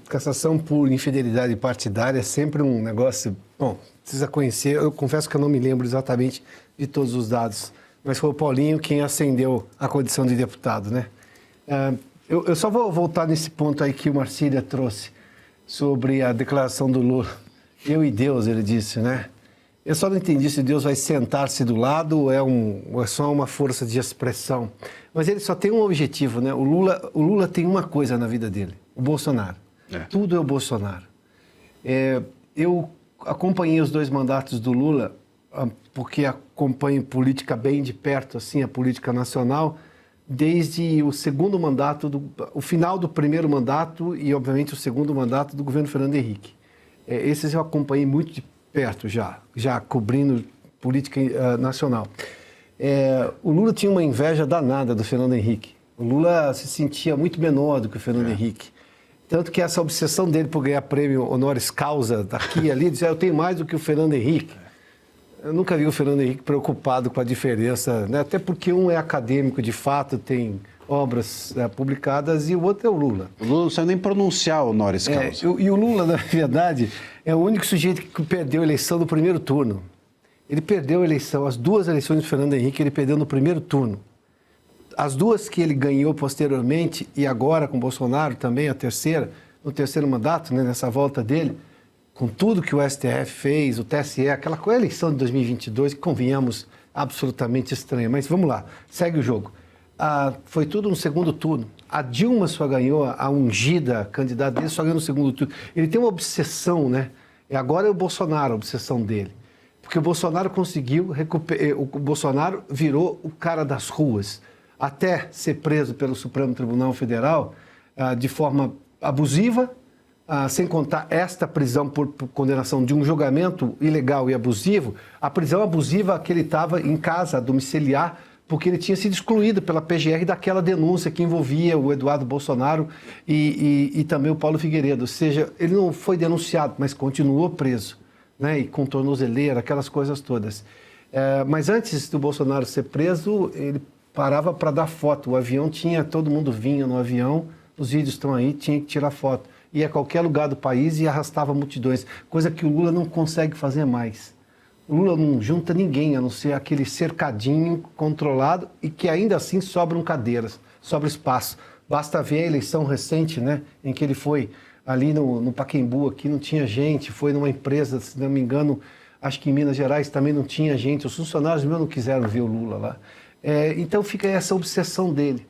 Cassação por infidelidade partidária é sempre um negócio... Bom, precisa conhecer. Eu confesso que eu não me lembro exatamente de todos os dados, mas foi o Paulinho quem ascendeu a condição de deputado, né? Eu só vou voltar nesse ponto aí que o Marcília trouxe sobre a declaração do Lula. Eu e Deus, ele disse, né? Eu só não entendi se Deus vai sentar-se do lado ou é só uma força de expressão. Mas ele só tem um objetivo, né? O Lula tem uma coisa na vida dele, o Bolsonaro. Tudo é o Bolsonaro. Eu acompanhei os 2 mandatos do Lula, porque acompanho política bem de perto, assim, a política nacional, desde o 2º mandato, o final do 1º mandato e, obviamente, o 2º mandato do governo Fernando Henrique. Esses eu acompanhei muito de perto já cobrindo política nacional. O Lula tinha uma inveja danada do Fernando Henrique. O Lula se sentia muito menor do que o Fernando Henrique. Tanto que essa obsessão dele por ganhar prêmio honoris causa daqui e ali, dizia, eu tenho mais do que o Fernando Henrique. Eu nunca vi o Fernando Henrique preocupado com a diferença, né? Até porque um é acadêmico, de fato, tem obras publicadas, e o outro é o Lula. O Lula não sabe nem pronunciar honoris causa. E o Lula, na verdade, é o único sujeito que perdeu a eleição no primeiro turno. Ele perdeu a eleição, as 2 eleições do Fernando Henrique, ele perdeu no primeiro turno. As 2 que ele ganhou posteriormente, e agora com Bolsonaro também, a terceira, no 3º mandato, né, nessa volta dele, com tudo que o STF fez, o TSE, aquela eleição de 2022, que convenhamos, absolutamente estranha. Mas vamos lá, segue o jogo. Foi tudo no 2º turno. A Dilma só ganhou, a ungida candidata dele só ganhou no 2º turno. Ele tem uma obsessão, né? Agora é o Bolsonaro a obsessão dele. Porque o Bolsonaro conseguiu recuperar, o Bolsonaro virou o cara das ruas, até ser preso pelo Supremo Tribunal Federal de forma abusiva, sem contar esta prisão por condenação de um julgamento ilegal e abusivo, a prisão abusiva que ele estava em casa, domiciliar, porque ele tinha sido excluído pela PGR daquela denúncia que envolvia o Eduardo Bolsonaro e também o Paulo Figueiredo. Ou seja, ele não foi denunciado, mas continuou preso, né? E com tornozeleira, aquelas coisas todas. Mas antes do Bolsonaro ser preso, ele parava para dar foto. O avião tinha, todo mundo vinha no avião, os vídeos estão aí, tinha que tirar foto. Ia a qualquer lugar do país e arrastava multidões, coisa que o Lula não consegue fazer mais. O Lula não junta ninguém, a não ser aquele cercadinho controlado e que ainda assim sobram cadeiras, sobra espaço. Basta ver a eleição recente, né, em que ele foi ali no Pacaembu, aqui não tinha gente, foi numa empresa, se não me engano, Acho que em Minas Gerais também não tinha gente, os funcionários meus não quiseram ver o Lula lá. Então fica essa obsessão dele.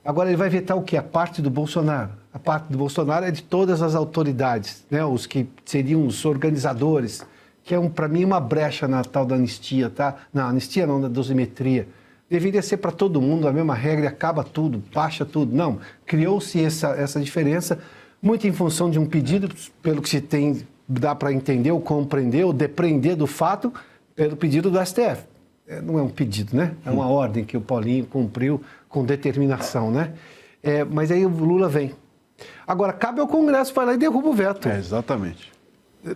Agora ele vai vetar o quê? A parte do Bolsonaro. A parte do Bolsonaro é de todas as autoridades, né? Os que seriam os organizadores, que é, para mim, uma brecha na tal da anistia, tá? Não, anistia não, da dosimetria. Deveria ser para todo mundo a mesma regra, acaba tudo, baixa tudo. Não, criou-se essa diferença, muito em função de um pedido, pelo que se tem, dá para entender, ou compreender, ou depreender do fato, pelo pedido do STF. Não é um pedido, né? É uma ordem que o Paulinho cumpriu com determinação, né? Mas aí o Lula vem. Agora, cabe ao Congresso, vai lá e derruba o veto. Exatamente.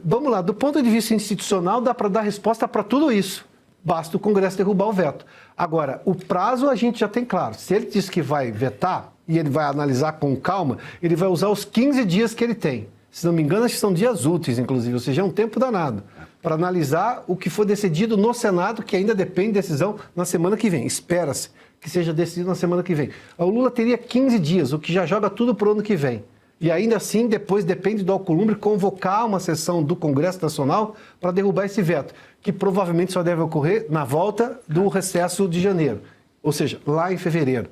Vamos lá, do ponto de vista institucional, dá para dar resposta para tudo isso. Basta o Congresso derrubar o veto. Agora, o prazo a gente já tem claro. Se ele diz que vai vetar e ele vai analisar com calma, ele vai usar os 15 dias que ele tem. Se não me engano, acho que são dias úteis, inclusive, ou seja, é um tempo danado para analisar o que foi decidido no Senado, que ainda depende de decisão na semana que vem. Espera-se que seja decidido na semana que vem. O Lula teria 15 dias, o que já joga tudo para o ano que vem. E ainda assim, depois depende do Alcolumbre convocar uma sessão do Congresso Nacional para derrubar esse veto, que provavelmente só deve ocorrer na volta do recesso de janeiro, ou seja, lá em fevereiro.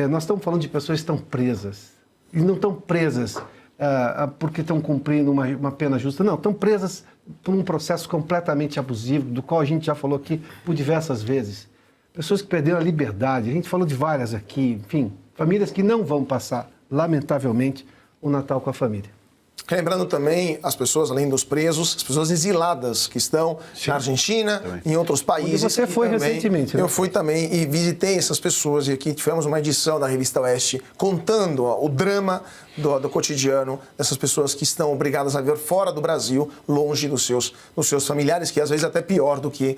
Nós estamos falando de pessoas que estão presas, e não estão presas porque estão cumprindo uma pena justa, não, estão presas por um processo completamente abusivo, do qual a gente já falou aqui por diversas vezes. Pessoas que perderam a liberdade, a gente falou de várias aqui, enfim, famílias que não vão passar, lamentavelmente, o Natal com a família. Lembrando também as pessoas, além dos presos, as pessoas exiladas que estão na Argentina, em outros países. Onde você foi recentemente, né? Eu fui também e visitei essas pessoas, e aqui tivemos uma edição da Revista Oeste contando o drama do cotidiano dessas pessoas que estão obrigadas a viver fora do Brasil, longe dos seus familiares, que às vezes é até pior do que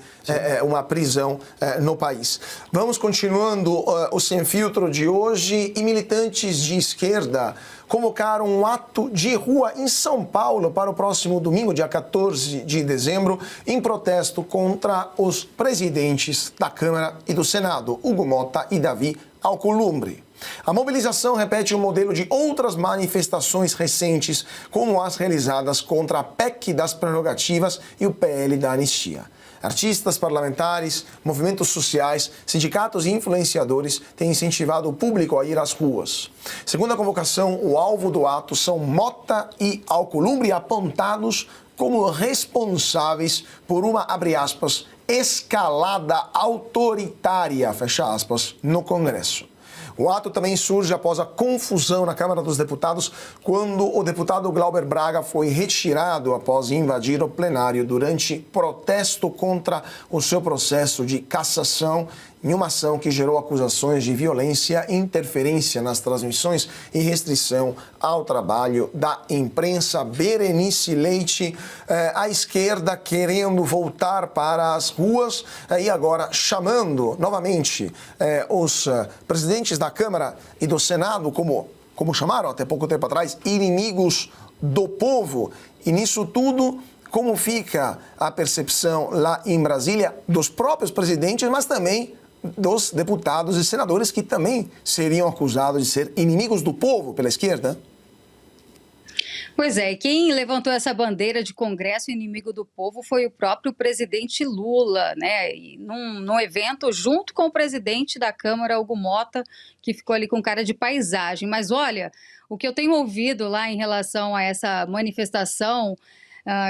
uma prisão no país. Vamos continuando o Sem Filtro de hoje, e militantes de esquerda convocaram um ato de rua em São Paulo para o próximo domingo, dia 14 de dezembro, em protesto contra os presidentes da Câmara e do Senado, Hugo Motta e Davi Alcolumbre. A mobilização repete o modelo de outras manifestações recentes, como as realizadas contra a PEC das prerrogativas e o PL da anistia. Artistas, parlamentares, movimentos sociais, sindicatos e influenciadores têm incentivado o público a ir às ruas. Segundo a convocação, o alvo do ato são Motta e Alcolumbre, apontados como responsáveis por uma, abre aspas, escalada autoritária, fecha aspas, no Congresso. O ato também surge após a confusão na Câmara dos Deputados, quando o deputado Glauber Braga foi retirado após invadir o plenário durante protesto contra o seu processo de cassação, em uma ação que gerou acusações de violência, interferência nas transmissões e restrição ao trabalho da imprensa. Berenice Leite, a esquerda querendo voltar para as ruas e agora chamando novamente os presidentes da Câmara e do Senado, como chamaram até pouco tempo atrás, inimigos do povo. E nisso tudo, como fica a percepção lá em Brasília dos próprios presidentes, mas também dos deputados e senadores que também seriam acusados de ser inimigos do povo pela esquerda? Pois é, quem levantou essa bandeira de Congresso inimigo do povo foi o próprio presidente Lula, né? E num evento junto com o presidente da Câmara, Hugo Motta, que ficou ali com cara de paisagem. Mas olha, o que eu tenho ouvido lá em relação a essa manifestação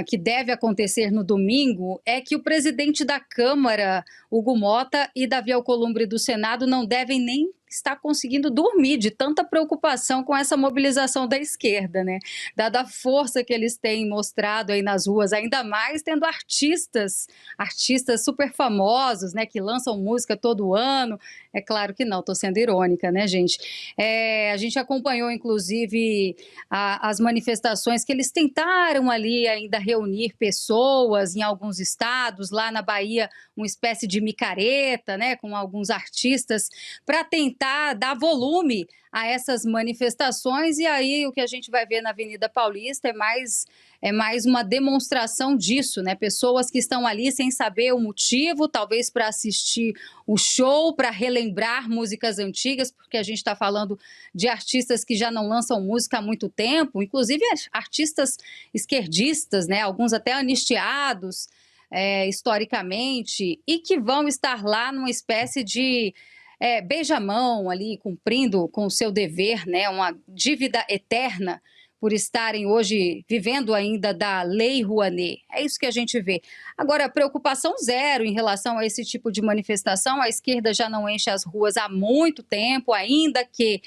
que deve acontecer no domingo é que o presidente da Câmara, Hugo Motta, e Davi Alcolumbre do Senado não devem nem estar conseguindo dormir de tanta preocupação com essa mobilização da esquerda, né? Dada a força que eles têm mostrado aí nas ruas, ainda mais tendo artistas super famosos, né, que lançam música todo ano. É claro que não, estou sendo irônica, né, gente? A gente acompanhou, inclusive, as manifestações que eles tentaram ali ainda reunir pessoas em alguns estados, lá na Bahia, uma espécie de micareta, né, com alguns artistas, para tentar tentar dar volume a essas manifestações, e aí o que a gente vai ver na Avenida Paulista é mais uma demonstração disso, né? Pessoas que estão ali sem saber o motivo, talvez para assistir o show, para relembrar músicas antigas, porque a gente está falando de artistas que já não lançam música há muito tempo, inclusive artistas esquerdistas, né? Alguns até anistiados historicamente, e que vão estar lá numa espécie de beijamão ali, cumprindo com o seu dever, né? Uma dívida eterna por estarem hoje vivendo ainda da Lei Rouanet. É isso que a gente vê. Agora, preocupação zero em relação a esse tipo de manifestação. A esquerda já não enche as ruas há muito tempo, ainda que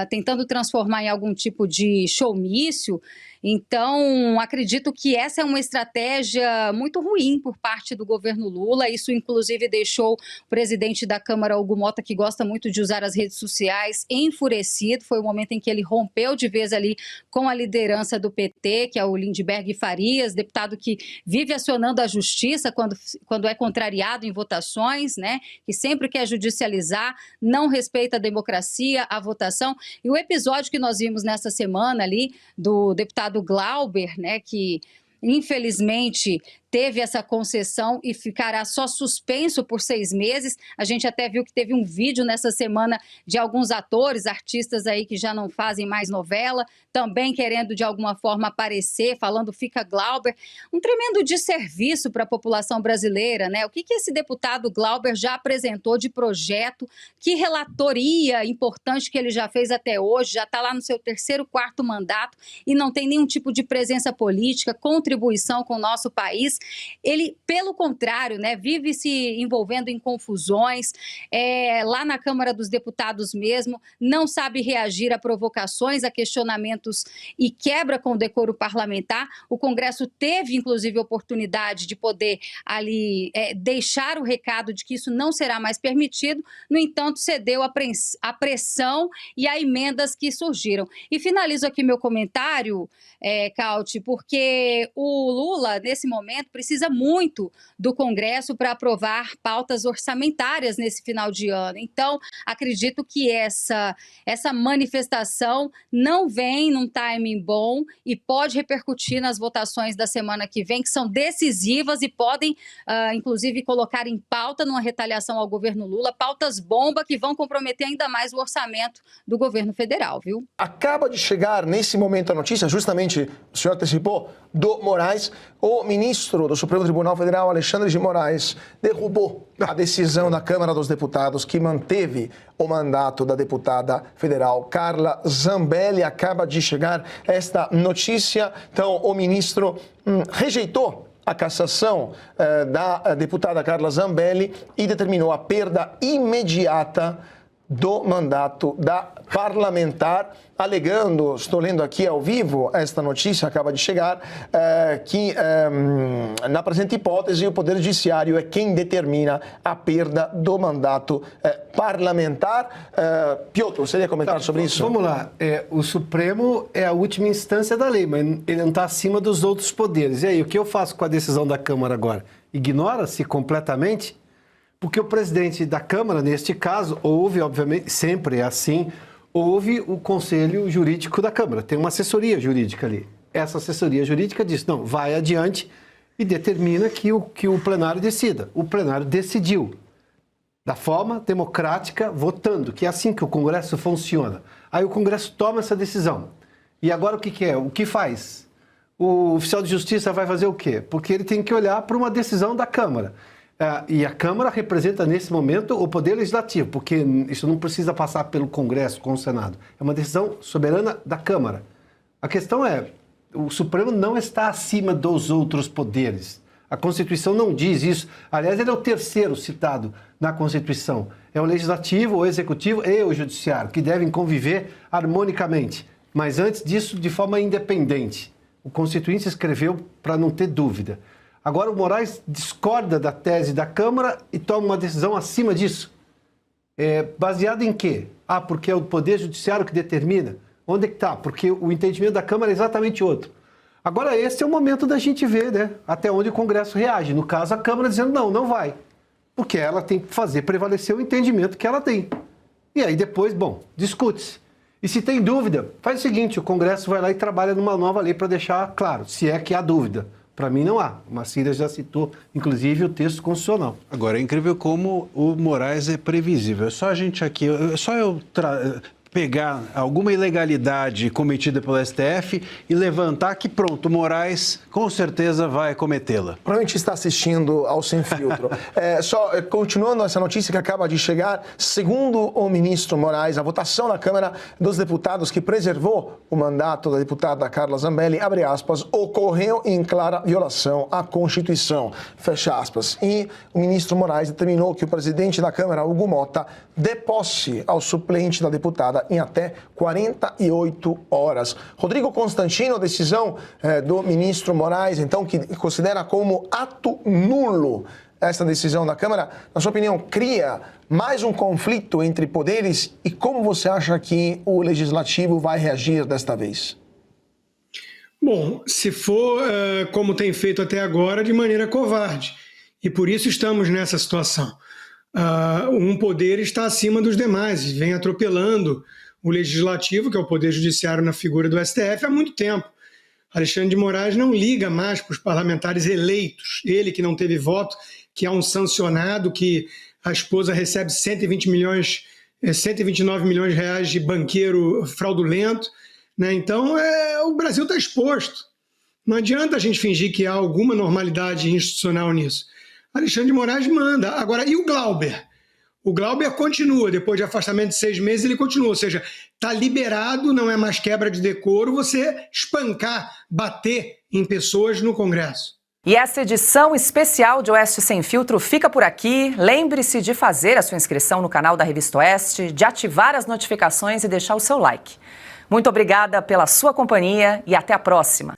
tentando transformar em algum tipo de showmício. Então, acredito que essa é uma estratégia muito ruim por parte do governo Lula. Isso, inclusive, deixou o presidente da Câmara, Hugo Mota, que gosta muito de usar as redes sociais, enfurecido. Foi o momento em que ele rompeu de vez ali com a liderança do PT, que é o Lindbergh Farias, deputado que vive acionando a justiça quando é contrariado em votações, né? Que sempre quer judicializar, não respeita a democracia, a votação. E o episódio que nós vimos nessa semana ali do deputado Glauber, né, que infelizmente teve essa concessão e ficará só suspenso por 6 meses. A gente até viu que teve um vídeo nessa semana de alguns atores, artistas aí que já não fazem mais novela, também querendo de alguma forma aparecer, falando fica Glauber. Um tremendo desserviço para a população brasileira, né? O que esse deputado Glauber já apresentou de projeto, que relatoria importante que ele já fez até hoje, já está lá no seu 3º, 4º mandato e não tem nenhum tipo de presença política, contribuição com o nosso país. Ele, pelo contrário, né, vive se envolvendo em confusões, lá na Câmara dos Deputados mesmo, não sabe reagir a provocações, a questionamentos e quebra com o decoro parlamentar. O Congresso teve, inclusive, oportunidade de poder ali deixar o recado de que isso não será mais permitido, no entanto, cedeu à pressão e a emendas que surgiram. E finalizo aqui meu comentário, Cauti, porque o Lula, nesse momento, precisa muito do Congresso para aprovar pautas orçamentárias nesse final de ano. Então, acredito que essa manifestação não vem num timing bom e pode repercutir nas votações da semana que vem, que são decisivas e podem, inclusive, colocar em pauta, numa retaliação ao governo Lula, pautas bomba que vão comprometer ainda mais o orçamento do governo federal, viu? Acaba de chegar, nesse momento, a notícia, justamente, o senhor antecipou, do Moraes. O ministro do Supremo Tribunal Federal, Alexandre de Moraes, derrubou a decisão da Câmara dos Deputados que manteve o mandato da deputada federal Carla Zambelli. Acaba de chegar esta notícia. Então, o ministro rejeitou a cassação da deputada Carla Zambelli e determinou a perda imediata do mandato da parlamentar, alegando, estou lendo aqui ao vivo, esta notícia acaba de chegar, que na presente hipótese o Poder Judiciário é quem determina a perda do mandato parlamentar. Piotr, você ia comentar sobre isso? Vamos lá. O Supremo é a última instância da lei, mas ele não está acima dos outros poderes. E aí, o que eu faço com a decisão da Câmara agora? Ignora-se completamente? Porque o presidente da Câmara, neste caso, houve, obviamente, sempre é assim, houve o Conselho Jurídico da Câmara, tem uma assessoria jurídica ali. Essa assessoria jurídica diz, não, vai adiante e determina que o plenário decida. O plenário decidiu, da forma democrática, votando, que é assim que o Congresso funciona. Aí o Congresso toma essa decisão. E agora o que é? O que faz? O oficial de justiça vai fazer o quê? Porque ele tem que olhar para uma decisão da Câmara. E a Câmara representa, nesse momento, o Poder Legislativo, porque isso não precisa passar pelo Congresso com o Senado. É uma decisão soberana da Câmara. A questão é, o Supremo não está acima dos outros poderes. A Constituição não diz isso. Aliás, ele é o 3º citado na Constituição. É o Legislativo, o Executivo e o Judiciário, que devem conviver harmonicamente. Mas antes disso, de forma independente. O Constituinte escreveu para não ter dúvida. Agora o Moraes discorda da tese da Câmara e toma uma decisão acima disso. Baseado em quê? Porque é o Poder Judiciário que determina. Onde é que está? Porque o entendimento da Câmara é exatamente outro. Agora esse é o momento da gente ver, né, até onde o Congresso reage. No caso, a Câmara dizendo não vai. Porque ela tem que fazer prevalecer o entendimento que ela tem. E aí depois, bom, discute-se. E se tem dúvida, faz o seguinte, o Congresso vai lá e trabalha numa nova lei para deixar claro, se é que há dúvida. Para mim não há. O Marcília já citou, inclusive, o texto constitucional. Agora, é incrível como o Moraes é previsível. É só a gente aqui, pegar alguma ilegalidade cometida pelo STF e levantar que pronto, o Moraes com certeza vai cometê-la. Provavelmente está assistindo ao Sem Filtro. Continuando essa notícia que acaba de chegar, segundo o ministro Moraes, a votação na Câmara dos Deputados que preservou o mandato da deputada Carla Zambelli, abre aspas, ocorreu em clara violação à Constituição, fecha aspas. E o ministro Moraes determinou que o presidente da Câmara, Hugo Mota, dê posse ao suplente da deputada em até 48 horas. Rodrigo Constantino, decisão do ministro Moraes, então, que considera como ato nulo essa decisão da Câmara, na sua opinião, cria mais um conflito entre poderes e como você acha que o Legislativo vai reagir desta vez? Bom, se for como tem feito até agora, de maneira covarde. E por isso estamos nessa situação. Um poder está acima dos demais, vem atropelando o Legislativo, que é o Poder Judiciário na figura do STF, há muito tempo. Alexandre de Moraes não liga mais para os parlamentares eleitos, ele que não teve voto, que é um sancionado, que a esposa recebe 129 milhões de reais de banqueiro fraudulento, né? Então o Brasil está exposto. Não adianta a gente fingir que há alguma normalidade institucional nisso. Alexandre de Moraes manda. Agora, e o Glauber? O Glauber continua, depois de afastamento de 6 meses, ele continua, ou seja, está liberado, não é mais quebra de decoro você espancar, bater em pessoas no Congresso. E essa edição especial de Oeste Sem Filtro fica por aqui. Lembre-se de fazer a sua inscrição no canal da Revista Oeste, de ativar as notificações e deixar o seu like. Muito obrigada pela sua companhia e até a próxima.